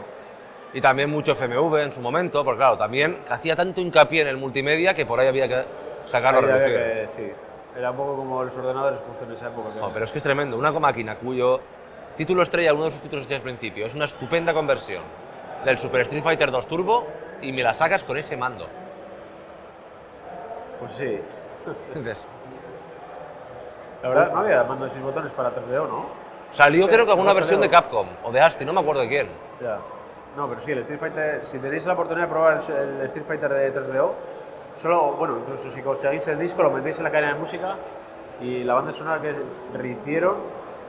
Y también mucho FMV en su momento, porque claro, también hacía tanto hincapié en el multimedia que por ahí había que sacarlo a ahí había relucir. que- sí. Era un poco como los ordenadores justo en esa época. que- No, pero es que es tremendo. Una máquina cuyo título estrella, uno de sus títulos estrella al principio, es una estupenda conversión del Super Street Fighter 2 Turbo y me la sacas con ese mando. Pues sí. Entonces, La verdad, no había mando de 6 botones para 3DO, ¿no? salió Sí, creo que alguna no versión salió. de Capcom o de Asti, no me acuerdo de quién. Ya. No, pero sí, el Street Fighter, si tenéis la oportunidad de probar el Street Fighter de 3DO, solo, bueno, incluso si conseguís el disco, lo metéis en la cadena de música y la banda sonora que rehicieron.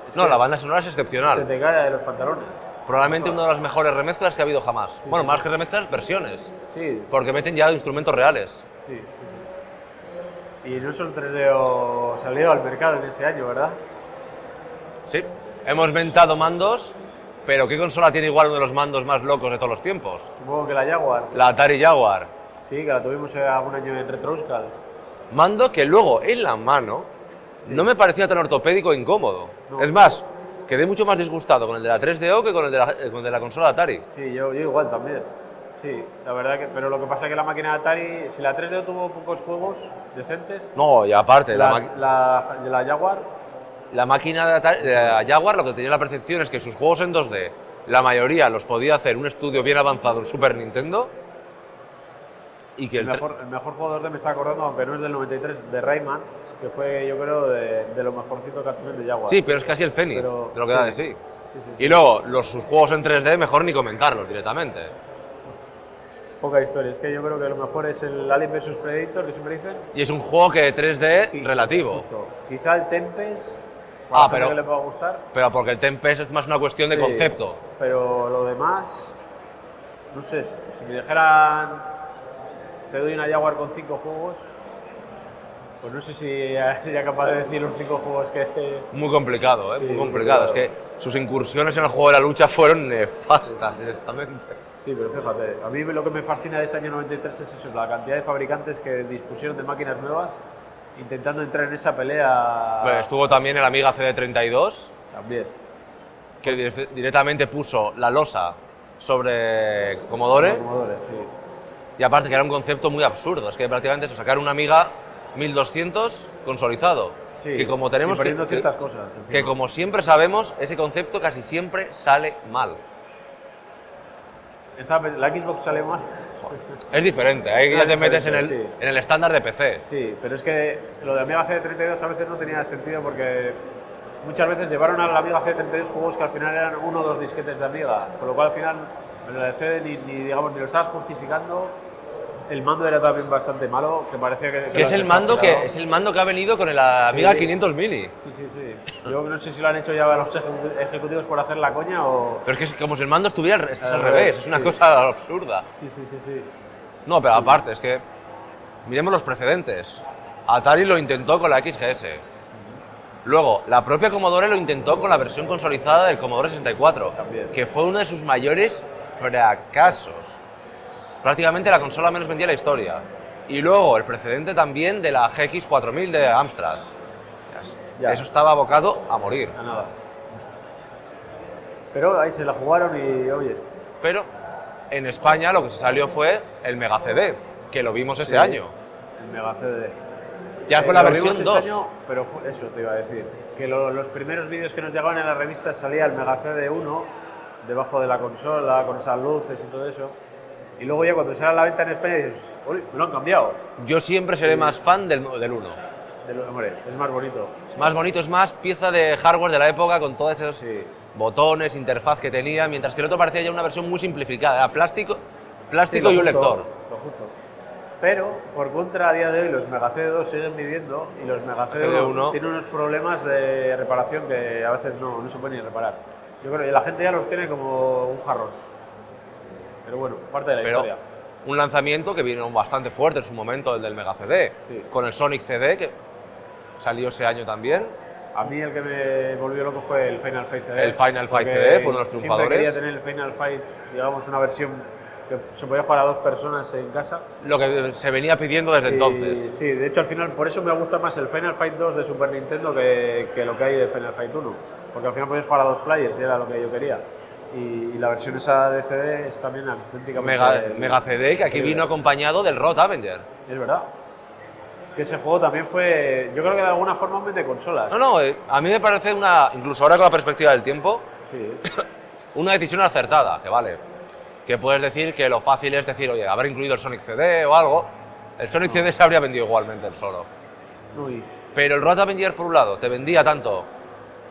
es No, que la banda sonora es se excepcional. te cae de los pantalones. Probablemente una de las mejores remezclas que ha habido jamás. Bueno, sí, más sí. que remezclas, versiones. Sí, Porque meten ya instrumentos reales. sí, sí, sí. Y no solo 3DO salió al mercado en ese año, ¿verdad? Sí. Hemos ventado mandos, Pero ¿qué consola tiene igual uno de los mandos más locos de todos los tiempos? Supongo que la Jaguar. La Atari Jaguar. Sí, que la tuvimos algún año en Retro Euskal. Mando que luego en la mano no me parecía tan ortopédico e incómodo. No. Es más, quedé mucho más disgustado con el de la 3DO que con el de la consola Atari. Sí, yo igual también. Sí, la verdad que... Pero lo que pasa es que la máquina de Atari, si la 3DO tuvo pocos juegos decentes, No, y aparte, la Jaguar... la máquina de la Jaguar lo que tenía la percepción es que sus juegos en 2D, la mayoría los podía hacer un estudio bien avanzado en Super Nintendo y que El mejor juego 2D me está acordando, aunque no es del 93, de Rayman, que fue, yo creo, de lo mejorcito que ha tenido de Jaguar. Sí, pero es casi el Zenith Pero- de lo que sí. da de sí. Sí. Y luego, sus juegos en 3D, mejor ni comentarlos directamente. Poca historia. Es que yo creo que lo mejor es el Alien vs Predator, que siempre dicen. Y es un juego que 3D Y- relativo. Justo. Quizá el Tempest, Ah, para la gente pero- que le pueda gustar. Pero porque el Tempest es más una cuestión de Sí, concepto. Pero lo demás, no sé, si me dijeran, te doy una Jaguar con 5 juegos, pues no sé si sería capaz de decir los 5 juegos que... Muy complicado, Sí, muy complicado. Es claro. que sus incursiones en el juego de la lucha fueron nefastas directamente. Sí, pero fíjate, a mí lo que me fascina de este año 93 es eso, la cantidad de fabricantes que dispusieron de máquinas nuevas intentando entrar en esa pelea. Bueno, estuvo también el Amiga CD32, También. que directamente puso la losa sobre Commodore. Commodore, sí. Y aparte que era un concepto muy absurdo, es que prácticamente eso, sacar una Amiga 1200 consolidado. Sí, Que como tenemos y poniendo ciertas cosas. encima. que como siempre sabemos, ese concepto casi siempre sale mal. La Xbox sale mal. Es diferente, ahí ya te metes en diferente, sí. el estándar de PC. Sí, pero es que lo de Amiga CD32 a veces no tenía sentido porque muchas veces llevaron a la Amiga CD32 juegos que al final eran 1 o 2 disquetes de Amiga, con lo cual al final en el CD digamos, ni lo estabas justificando. El mando era también bastante malo, que parecía que Que es el mando que ha venido con el Amiga 500 Mini. Sí. Yo no sé si lo han hecho ya los ejecutivos por hacer la coña o... Pero es que como si el mando estuviera es que es al Al revés, revés, es una sí. cosa absurda. Sí. No, pero aparte, es que miremos los precedentes. Atari lo intentó con la XGS. Luego, la propia Commodore lo intentó con la versión consolidada del Commodore 64, También. que fue uno de sus mayores fracasos. Prácticamente la consola menos vendida de la historia. Y luego el precedente también de la GX 4000 de Amstrad. Ya. Eso estaba abocado a morir. A nada. Pero ahí se la jugaron y, oye... Pero en España lo que se salió fue el Mega CD, que lo vimos ese Sí. año. El Mega CD. Ya con la Lo versión vimos 2. ese año, pero eso te iba a decir. Que los primeros vídeos que nos llegaban en la revista salía el Mega CD 1 debajo de la consola, con esas luces y todo eso. Y luego ya cuando sale a la venta en España dices, uy, me lo han cambiado. Yo siempre seré más fan del 1. Hombre, es más bonito. Es más bonito, es más pieza de hardware de la época con todos esos Sí. botones, interfaz que tenía, mientras que el otro parecía ya una versión muy simplificada, era plástico Sí, lo y un justo, lector. Lo justo. Pero, por contra, a día de hoy los Mega CD2 siguen viviendo y los Mega CD1 CD1 tienen unos problemas de reparación que a veces no se pueden ni reparar. Yo creo que la gente ya los tiene como un jarrón. Pero bueno, parte de la Pero historia. un lanzamiento que vino bastante fuerte en su momento, el del Mega CD, Sí. con el Sonic CD, que salió ese año también. A mí el que me volvió loco fue el Final Fight CD. El Final Fight porque CD fue uno de los Siempre triunfadores. quería tener el Final Fight, digamos, una versión que se podía jugar a 2 personas en casa. Lo que se venía pidiendo desde Y entonces. sí, de hecho al final por eso me gusta más el Final Fight 2 de Super Nintendo que lo que hay de Final Fight 1. Porque al final podías jugar a 2 players y era lo que yo quería. Y la versión esa de CD es también auténticamente... Mega CD, que aquí increíble. vino acompañado del Rod Avenger. Es verdad. Que ese juego también fue, yo creo que de alguna forma un vende consolas. No, a mí me parece incluso ahora con la perspectiva del tiempo, Sí. una decisión acertada, que vale. Que puedes decir que lo fácil es decir, oye, haber incluido el Sonic CD o algo. El Sonic CD se habría vendido igualmente el solo. Uy. Pero el Rod Avenger, por un lado, te vendía tanto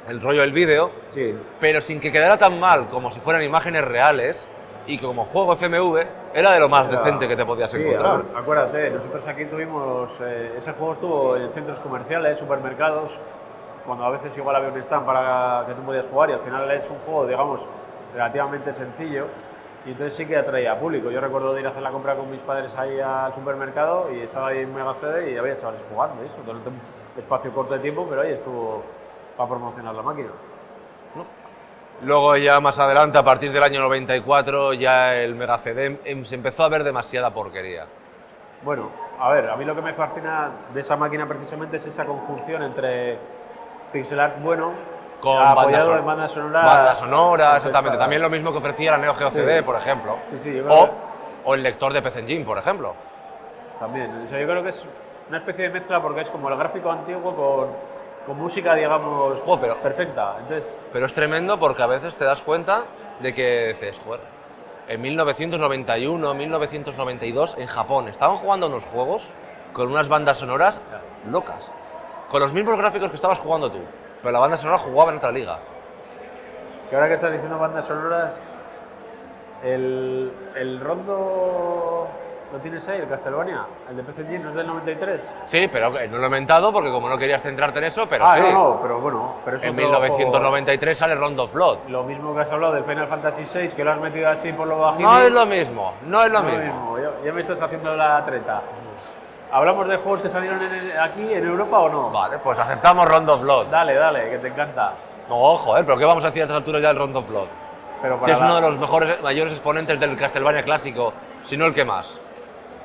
el rollo del vídeo, Sí. pero sin que quedara tan mal como si fueran imágenes reales, y que como juego FMV era de lo más Era- decente que te podías sí, encontrar. Acuérdate, nosotros aquí tuvimos, ese juego estuvo en centros comerciales, supermercados, cuando a veces igual había un stand para que tú podías jugar y al final es un juego, digamos, relativamente sencillo y entonces sí que atraía a público. Yo recuerdo de ir a hacer la compra con mis padres ahí al supermercado y estaba ahí en Mega CD y había chavales jugando eso durante un espacio corto de tiempo, pero ahí estuvo para promocionar la máquina. Luego ya más adelante, a partir del año 94, ya el Mega CD se empezó a ver demasiada porquería. Bueno, a ver, a mí lo que me fascina de esa máquina precisamente es esa conjunción entre pixel art bueno, Con apoyado en bandas sonoras. Bandas sonoras, exactamente. orquestadas. También lo mismo que ofrecía la Neo Geo CD, Sí. por ejemplo. Sí, sí, yo creo O el lector de PC Engine, por ejemplo. También, o sea, yo creo que es una especie de mezcla porque es como el gráfico antiguo con música, digamos, Jo, pero- perfecta. Entonces, Pero es tremendo porque a veces te das cuenta de que dices, joder, en 1991, 1992, en Japón, estaban jugando unos juegos con unas bandas sonoras locas. Con los mismos gráficos que estabas jugando tú. Pero la banda sonora jugaba en otra liga. que ahora que estás diciendo bandas sonoras, el Rondo lo tienes ahí, el Castlevania, el de PC Engine, ¿no es del 93? Sí, pero no lo he inventado porque como no querías centrarte en eso, pero sí. no, pero bueno, pero es En otro 1993 sale Round of Blood. juego. Lo mismo que has hablado del Final Fantasy VI, que lo has metido así por lo bajito. No es lo mismo, no es lo No mismo. Ya me estás haciendo la treta. ¿Hablamos de juegos que salieron aquí, en Europa o no? Vale, pues aceptamos Round of Blood. Dale, que te encanta. No, joder, pero ¿qué vamos a decir a estas alturas ya del Round of Blood? Pero Si para es la- uno de los mayores exponentes del Castlevania clásico, si no el que más.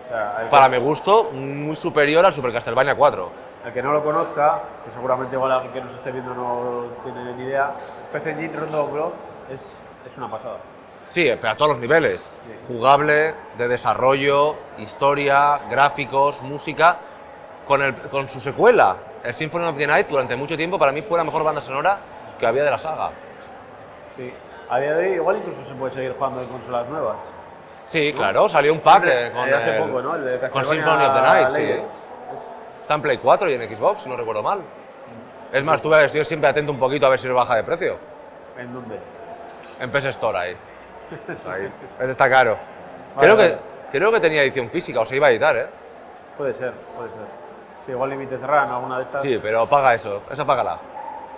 o sea, Para mi gusto, muy superior al Super Castlevania 4. el que no lo conozca, que seguramente igual alguien que nos esté viendo no tiene ni idea, PC Engine Rondo of Blood es una pasada. Sí, pero a todos los niveles. Jugable, de desarrollo, historia, gráficos, música. Con su secuela, el Symphony of the Night, durante mucho tiempo para mí fue la mejor banda sonora que había de la saga. Sí. A día de hoy igual incluso se puede seguir jugando en consolas nuevas. Sí, claro, salió un pack Hace poco, ¿no? El de con Castlevania Symphony of the Night, sí. Legends. Está en Play 4 y en Xbox, si no recuerdo mal. Es más, estoy siempre atento un poquito a ver si lo baja de precio. ¿En dónde? En PS Store ahí. Ahí. Ese está caro. Vale, Creo que tenía edición física o se iba a editar, ¿eh? Puede ser. Sí, igual Limited Run, alguna de estas. Sí, pero paga eso. Esa págala.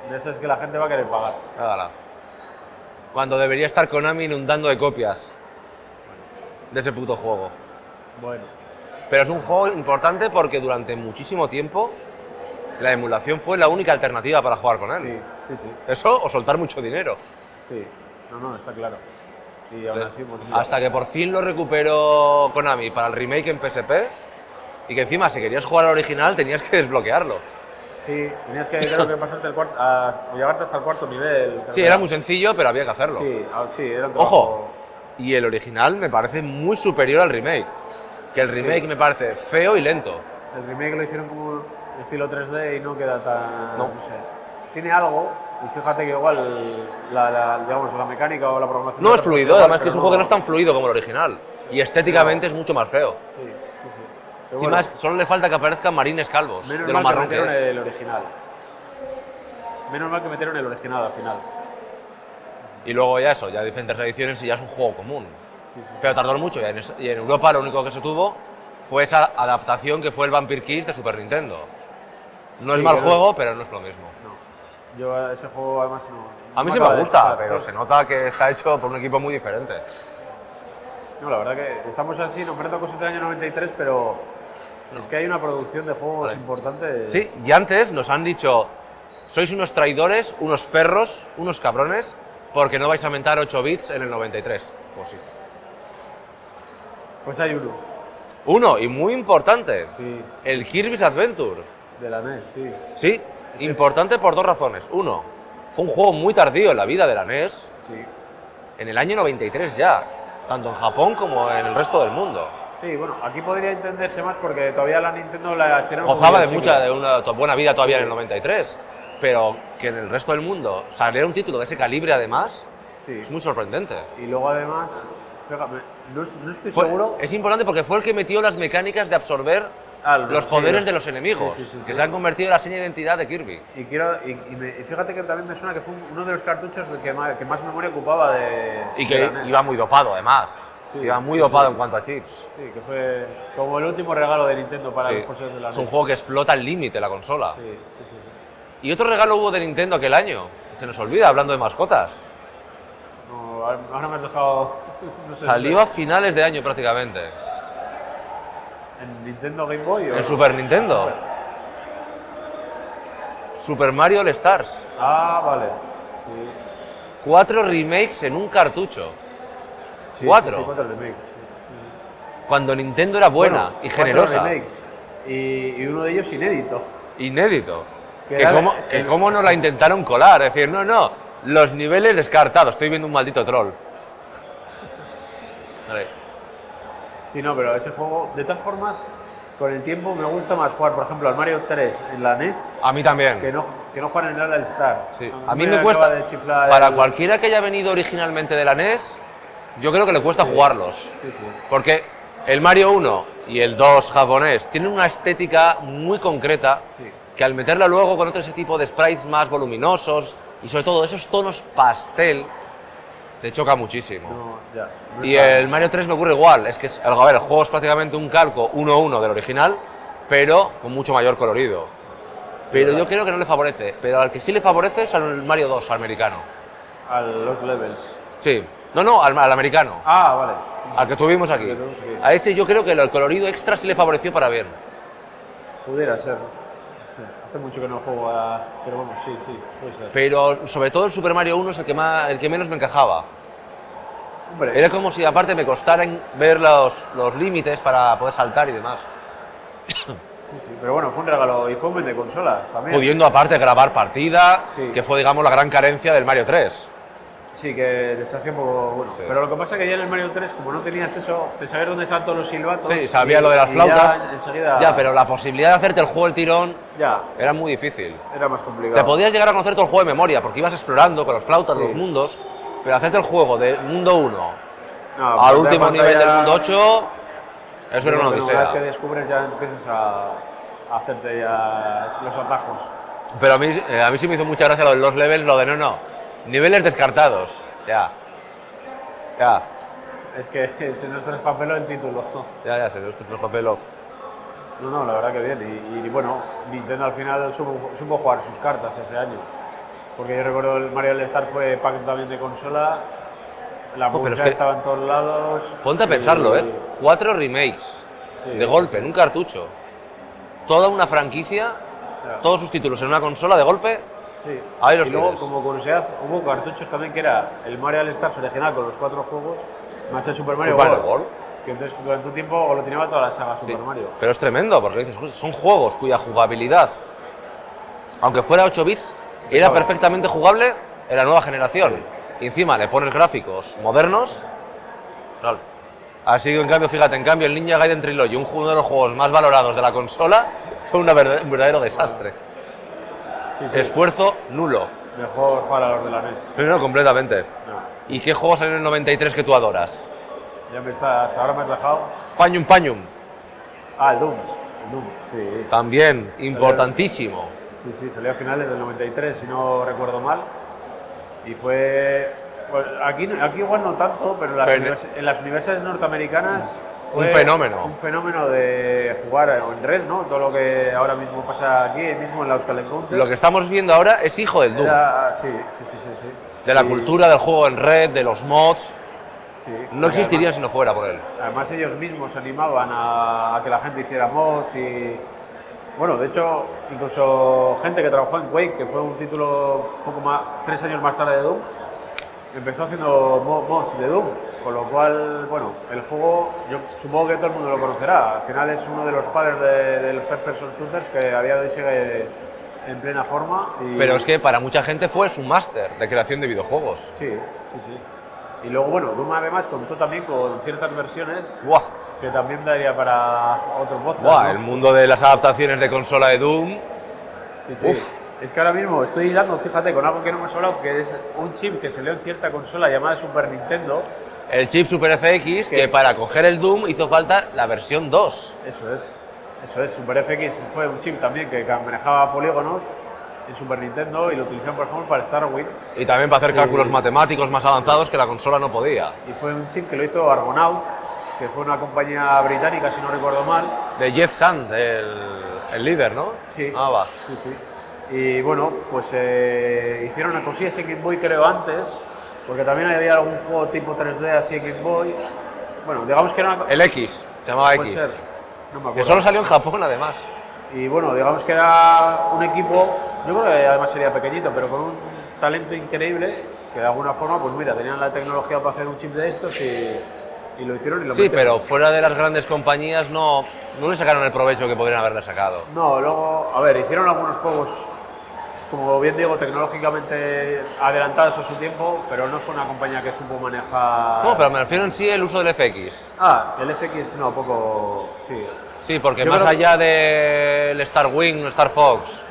De esas que la gente va a querer pagar. Págala. Cuando debería estar Konami inundando de copias de ese puto juego. Bueno. Pero es un juego importante porque durante muchísimo tiempo la emulación fue la única alternativa para jugar con él. Sí. Eso o soltar mucho dinero. Sí. No, está claro. Y aún así, pues, mira. Hasta que por fin lo recuperó Konami para el remake en PSP y que encima si querías jugar al original tenías que desbloquearlo. Sí, tenías que creo que pasarte llegarte hasta el cuarto nivel. Sí, era muy sencillo, pero había que hacerlo. Sí, era un trabajo. Ojo, y el original me parece muy superior al remake. Que el remake me parece feo y lento. El remake lo hicieron como estilo 3D y no queda tan. No. No sé. Tiene algo, y fíjate que igual digamos, la mecánica o la programación. No de es la fluido, persona, además que pero es un juego que no es tan fluido como el original. Y estéticamente es mucho más feo. Sí. Pero Y bueno, más, solo le falta que aparezcan marines calvos, menos de lo mal que marrón que metieron es. el original. Menos mal que metieron el original al final. Y luego ya eso, ya diferentes ediciones y ya es un juego común. Sí. Pero tardó mucho y en Europa lo único que se tuvo fue esa adaptación que fue el Vampire Kiss de Super Nintendo. No es Sí, mal que no juego, pero no es lo mismo. No. Yo ese juego además no. A mí no sí acaba me de gusta, gustar, pero se nota que está hecho por un equipo muy diferente. No, la verdad que estamos así nombrando cosas del año 93, pero es que hay una producción de juegos Vale. importante. Sí, y antes nos han dicho, sois unos traidores, unos perros, unos cabrones, porque no vais a aumentar 8 bits en el 93. Pues sí. Pues hay uno. Uno, y muy importante, Sí, el Kirby's Adventure. de la NES, sí. Sí, importante por dos razones. Uno, fue un juego muy tardío en la vida de la NES, Sí. en el año 93 ya, tanto en Japón como en el resto del mundo. Sí, bueno, aquí podría entenderse más porque todavía la Nintendo la estiraron un Gozaba de poquillo mucha, chicle. de una buena vida todavía en el 93, pero que en el resto del mundo saliera un título de ese calibre además, Sí. es muy sorprendente. Y luego además, fíjate, no estoy Fue- seguro. Es importante porque fue el que metió las mecánicas de absorber los sí, poderes de los enemigos, sí, que se han convertido en la seña de identidad de Kirby. Y fíjate que también me suena que fue uno de los cartuchos que más memoria ocupaba de. Y de que la NES. iba muy dopado además, Sí, iba muy sí, dopado sí. en cuanto a chips. Sí, que fue como el último regalo de Nintendo para Sí. los poseedores de la Es NES. un juego que explota el límite la consola. Sí. Y otro regalo hubo de Nintendo aquel año, que se nos olvida hablando de mascotas. No, ahora me has dejado. No sé, Salió a finales de año prácticamente, ¿En Nintendo Game Boy? o en Super Nintendo. Super Mario All Stars. Ah, vale. Sí. 4 remakes en un cartucho. Sí, 4. Sí, 4 remakes. Cuando Nintendo era buena y 4 generosa. remakes. Y uno de ellos inédito. Inédito. Que Que era cómo, el- que cómo nos la intentaron colar. Es decir, no, los niveles descartados. Estoy viendo un maldito troll. Vale. Sí, no, pero ese juego, de todas formas, con el tiempo me gusta más jugar, por ejemplo, al Mario 3 en la NES A mí también. que no jugar en el All Star. Sí. A mí me cuesta, acaba de chiflar para el- cualquiera que haya venido originalmente de la NES, yo creo que le cuesta jugarlos. Sí, sí. Porque el Mario 1 y el 2 japonés tienen una estética muy concreta Sí. que al meterla luego con otro ese tipo de sprites más voluminosos y sobre todo esos tonos pastel, te choca muchísimo. No, ya. No Y está- el Mario 3 me ocurre igual, es que a ver, el juego es prácticamente un calco 1-1 del original, pero con mucho mayor colorido. Pero yo creo que no le favorece, pero al que sí le favorece es al Mario 2 americano. A los levels. Sí, no, al americano, Ah, vale. al que tuvimos aquí. Al que tuvimos aquí. A ese yo creo que el colorido extra sí le favoreció para bien. Pudiera ser. Sí, hace mucho que no juego a... Pero bueno, sí, puede ser. Pero sobre todo el Super Mario 1 es el que menos me encajaba. Hombre, Era como si aparte me costara ver los límites para poder saltar y demás. sí, pero bueno, fue un regalo y fue un vende consolas también. Pudiendo aparte grabar partida, Sí. que fue digamos la gran carencia del Mario 3. Sí, que les hacía un poco... Bueno, Sí. pero lo que pasa es que ya en el Mario 3, como no tenías eso, te sabías dónde estaban todos los silbatos. Sí, sabía lo de las y flautas. Ya, enseguida... Ya, pero la posibilidad de hacerte el juego del tirón Ya, era muy difícil. era más complicado. Te podías llegar a conocer todo el juego de memoria, porque ibas explorando con las flautas Sí. los mundos, pero hacerte el juego de mundo 1 No, al pantalla último nivel del pantalla, mundo 8, eso era una Una vez que odisea. descubres ya empiezas a hacerte ya los atajos. Pero a mí sí me hizo mucha gracia lo de los levels, lo de no, niveles descartados. Ya. Es que se nos traspapeló el título. Ya, se nos papeló. No, la verdad que bien. Y bueno, Nintendo al final supo jugar sus cartas ese año. Porque yo recuerdo el Mario All-Star fue pack también de consola. La pero publicidad es que- estaba en todos lados. Ponte a y- pensarlo, 4 remakes Sí, de golpe en un cartucho. Toda una franquicia, Ya. todos sus títulos en una consola de golpe. Sí. Ahí los y luego, tienes. como curiosidad, hubo cartuchos también que era el Mario All-Stars original con los 4 juegos, más el Super Mario Super World. World. Que entonces durante un tiempo aglutinaba toda la saga Super Sí. Mario. Pero es tremendo, porque dices, "Joder, son juegos cuya jugabilidad, aunque fuera 8 bits, era Claro. perfectamente jugable en la nueva generación. Y encima le pones gráficos modernos. Claro. Así que en cambio, fíjate, el Ninja Gaiden Trilogy, uno de los juegos más valorados de la consola, fue un verdadero desastre. Sí, sí. Esfuerzo nulo. Mejor jugar a los de la NES. Pero no, completamente. No, sí. ¿Y qué juegos salieron en el 93 que tú adoras? Ahora me has dejado. Pañum. Ah, el Doom. El Doom, sí. También, importantísimo. Sí, salió a finales del 93, si no recuerdo mal. Y fue... pues, aquí igual no tanto, pero en las universidades norteamericanas fue Un fenómeno. Un fenómeno de jugar en red, ¿no? Todo lo que ahora mismo pasa aquí, mismo en la Euskal Encounter. Lo que estamos viendo ahora es hijo del Doom. Sí. De la Y- cultura del juego en red, de los mods. sí, No porque existiría si no fuera por él. Además ellos mismos se animaban a que la gente hiciera mods y... Bueno, de hecho, incluso gente que trabajó en Quake, que fue un título poco más, 3 años más tarde de Doom, empezó haciendo mods de Doom, con lo cual, bueno, el juego, yo supongo que todo el mundo lo conocerá. Al final es uno de los padres de los first person shooters que a día de hoy sigue en plena forma. Y, Pero es que para mucha gente fue su máster de creación de videojuegos. Sí. Y luego, bueno, Doom además contó también con ciertas versiones ¡Buah! que también daría para otro podcast. ¡Buah! ¿no? El mundo de las adaptaciones de consola de Doom. Sí. Uf. Es que ahora mismo estoy hilando, fíjate, con algo que no hemos hablado, que es un chip que salió en cierta consola llamada Super Nintendo. El chip Super FX, que para coger el Doom hizo falta la versión 2. Eso es. Super FX fue un chip también que manejaba polígonos en Super Nintendo y lo utilizaban, por ejemplo, para Starwind. Y también para hacer cálculos matemáticos más avanzados que la consola no podía. Y fue un chip que lo hizo Argonaut, que fue una compañía británica, si no recuerdo mal. De Jeff Sand, el líder, ¿no? Sí. Ah, va. Sí. Y bueno, pues hicieron una cosilla así en Game Boy, creo, antes, porque también había algún juego tipo 3D así en Game Boy. Bueno, digamos que era una... El X, se llamaba puede X. ser, no me Que acuerdo. solo salió en Japón, además. Y bueno, digamos que era un equipo Yo creo que además sería pequeñito, pero con un talento increíble, que de alguna forma, pues mira, tenían la tecnología para hacer un chip de estos y lo hicieron y lo Sí, metieron. pero fuera de las grandes compañías no le sacaron el provecho que podrían haberle sacado. No, luego, a ver, hicieron algunos juegos, como bien digo, tecnológicamente adelantados a su tiempo, pero no fue una compañía que supo manejar... No, pero me refiero en sí el uso del FX. Ah, el FX no, poco... sí. Sí, porque Yo más creo- allá del Star Wing, Star Fox,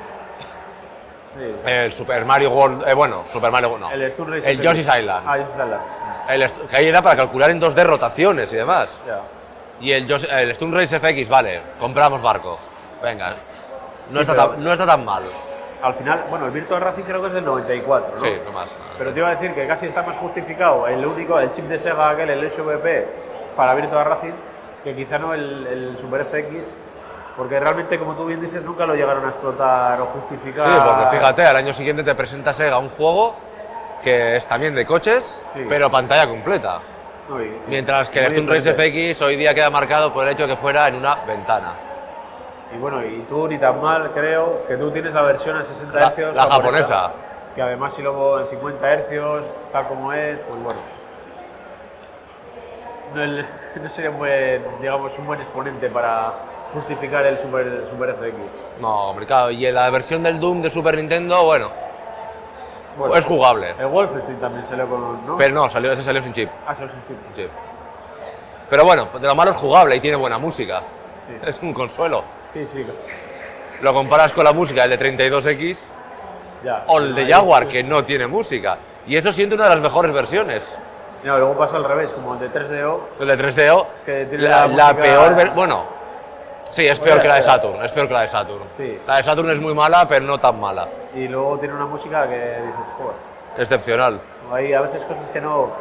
Sí. el Super Mario World, Super Mario World no, El Stone Race el FX. Yoshi's Island, Ah, Yoshi's Island. que ahí era para calcular en 2D rotaciones y demás. Ya. Y el Stone Race FX, vale, compramos barco, venga, no, Sí, está, pero- no está tan mal. Al final, bueno, el Virtual Racing creo que es del 94, ¿no? Sí, no más. Pero te iba a decir que casi está más justificado el chip de Sega aquel, el SVP, para Virtual Racing, que quizá no el Super FX, porque realmente, como tú bien dices, nunca lo llegaron a explotar o justificar. Sí, porque fíjate, al año siguiente te presenta Sega un juego que es también de coches, Sí. pero pantalla completa. No, Mientras que el muy Stone Race diferente. FX hoy día queda marcado por el hecho de que fuera en una ventana. Y bueno, y tú ni tan mal, creo, que tú tienes la versión a 60 La- Hz. la japonesa. Que además si luego en 50 Hz, tal como es, pues bueno. No sería un buen exponente para justificar el Super FX. No, hombre, claro, y en la versión del Doom de Super Nintendo, bueno, Bueno, es jugable. el Wolfenstein también salió con, ¿no? Pero no, ese salió sin chip. Ah, salió sin chip. chip. Pero bueno, de lo malo es jugable y tiene buena música. Sí. Es un consuelo. Sí, sí, Lo comparas con la música del de 32X ya. o el de Ahí, Jaguar, sí. que no tiene música. Y eso siente una de las mejores versiones. No, luego pasa al revés, como el de 3DO. El de 3DO, Que tiene la la música- peor bueno, sí, es peor que la de espera. Saturn, es peor que la de Saturn. Sí. La de Saturn es muy mala, pero no tan mala. Y luego tiene una música que dices, joder, Excepcional. hay a veces cosas que no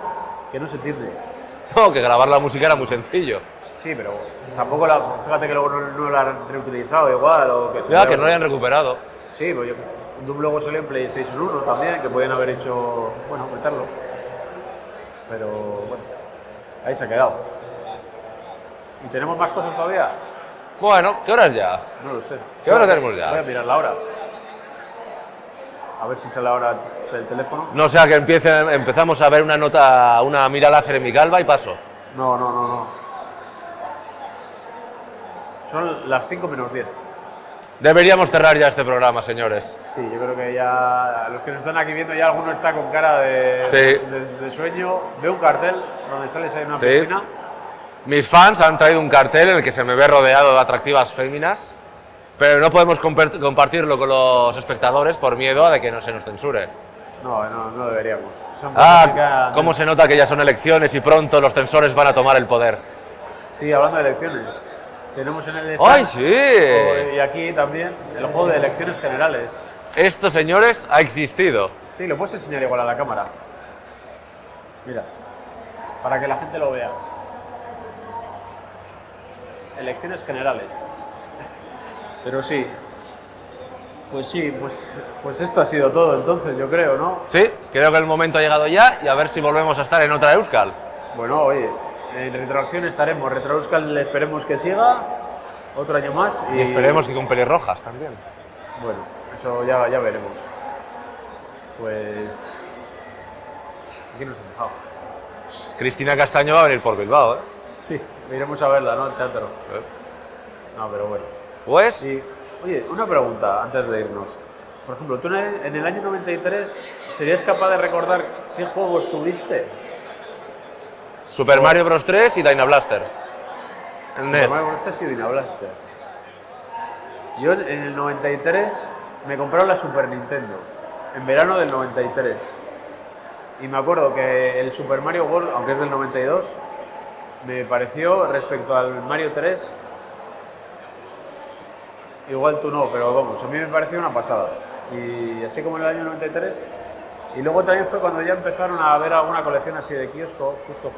se entienden. No, que grabar la música era muy sencillo. Sí, pero tampoco fíjate que luego no la han reutilizado igual o que... Ya, que no la hayan recuperado. Sí, pues Doom luego salió en PlayStation 1 también, que podían haber hecho, bueno, meterlo. Pero bueno, ahí se ha quedado. ¿Y tenemos más cosas todavía? Bueno, ¿qué hora es ya? No lo sé. ¿Qué hora tenemos ya? Voy a mirar la hora. A ver si sale ahora el teléfono. No sea que empezamos a ver una nota, una mira láser en mi calva y paso. No. Son las 5 menos 10. Deberíamos cerrar ya este programa, señores. Sí, yo creo que ya los que nos están aquí viendo ya alguno está con cara Sí. de sueño. Veo un cartel donde sales ahí en una Sí. piscina. Mis fans han traído un cartel en el que se me ve rodeado de atractivas féminas, pero no podemos compartirlo con los espectadores por miedo a de que no se nos censure. No deberíamos. Son cosas que Ah, han- cómo se nota que ya son elecciones y pronto los censores van a tomar el poder. Sí, hablando de elecciones. Tenemos en el ¡Ay, stand, sí! y aquí también, el juego de elecciones generales. Esto, señores, ha existido. Sí, lo puedes enseñar igual a la cámara. Mira, para que la gente lo vea. Elecciones generales. Pero sí. Pues esto ha sido todo entonces, yo creo, ¿no? Sí, creo que el momento ha llegado ya y a ver si volvemos a estar en otra Euskal. Bueno, oye, en Retroacción estaremos. Retroeuskal esperemos que siga otro año más. Y esperemos que con pelirrojas también. Bueno, eso ya veremos. Pues... Aquí nos han dejado. Cristina Castaño va a venir por Bilbao, ¿eh? Sí, iremos a verla, ¿no? El teatro. No, pero bueno. Pues, Y, oye, una pregunta antes de irnos. Por ejemplo, tú en el año 93, ¿serías capaz de recordar qué juegos tuviste? Super Mario Bros. 3 y Dyna Blaster. El NES. Super Mario Bros. Y Dyna Blaster. Yo en el 93 me compraron la Super Nintendo, en verano del 93. Y me acuerdo que el Super Mario World, aunque es del 92, me pareció respecto al Mario 3, igual tú no, pero vamos, a mí me pareció una pasada. Y así como en el año 93. Y luego también fue cuando ya empezaron a ver alguna colección así de kiosco, justo,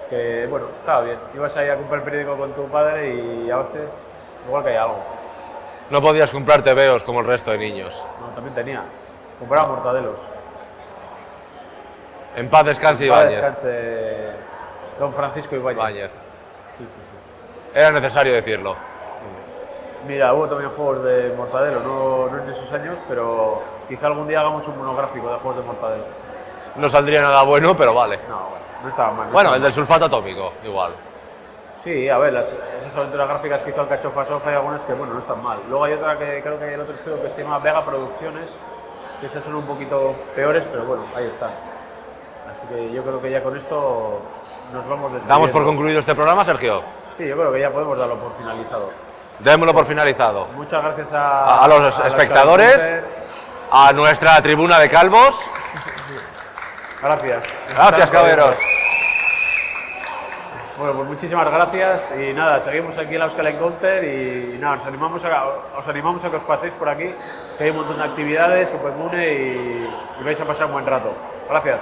que bueno, estaba bien. Ibas ahí a comprar el periódico con tu padre y a veces igual que hay algo. No podías comprar TVOs como el resto de niños. No, también tenía. Compraba mortadelos. En paz descanse Para Ibáñez. descanse Don Francisco Ibáñez. Ibáñez. Sí. Era necesario decirlo. Mira, hubo también juegos de Mortadelo, no en esos años, pero quizá algún día hagamos un monográfico de juegos de Mortadelo. No saldría nada bueno, pero vale. No, bueno, no estaba mal. Bueno, el del sulfato atómico, igual. Sí, a ver, esas aventuras gráficas que hizo Alcachofa Soft hay algunas que, bueno, no están mal. Luego hay otra que creo que hay el otro estudio que se llama Vega Producciones, que esas son un poquito peores, pero bueno, ahí están. Así que yo creo que ya con esto nos vamos despidiendo. ¿Damos por concluido este programa, Sergio? Sí, yo creo que ya podemos darlo por finalizado. Démoslo por finalizado. Muchas gracias A los espectadores, a nuestra tribuna de calvos. Gracias. Gracias, caballeros. Bueno, pues muchísimas gracias y nada, seguimos aquí en la Euskal Encounter y nada, os animamos a que os paséis por aquí, que hay un montón de actividades, Supermune y vais a pasar un buen rato. Gracias.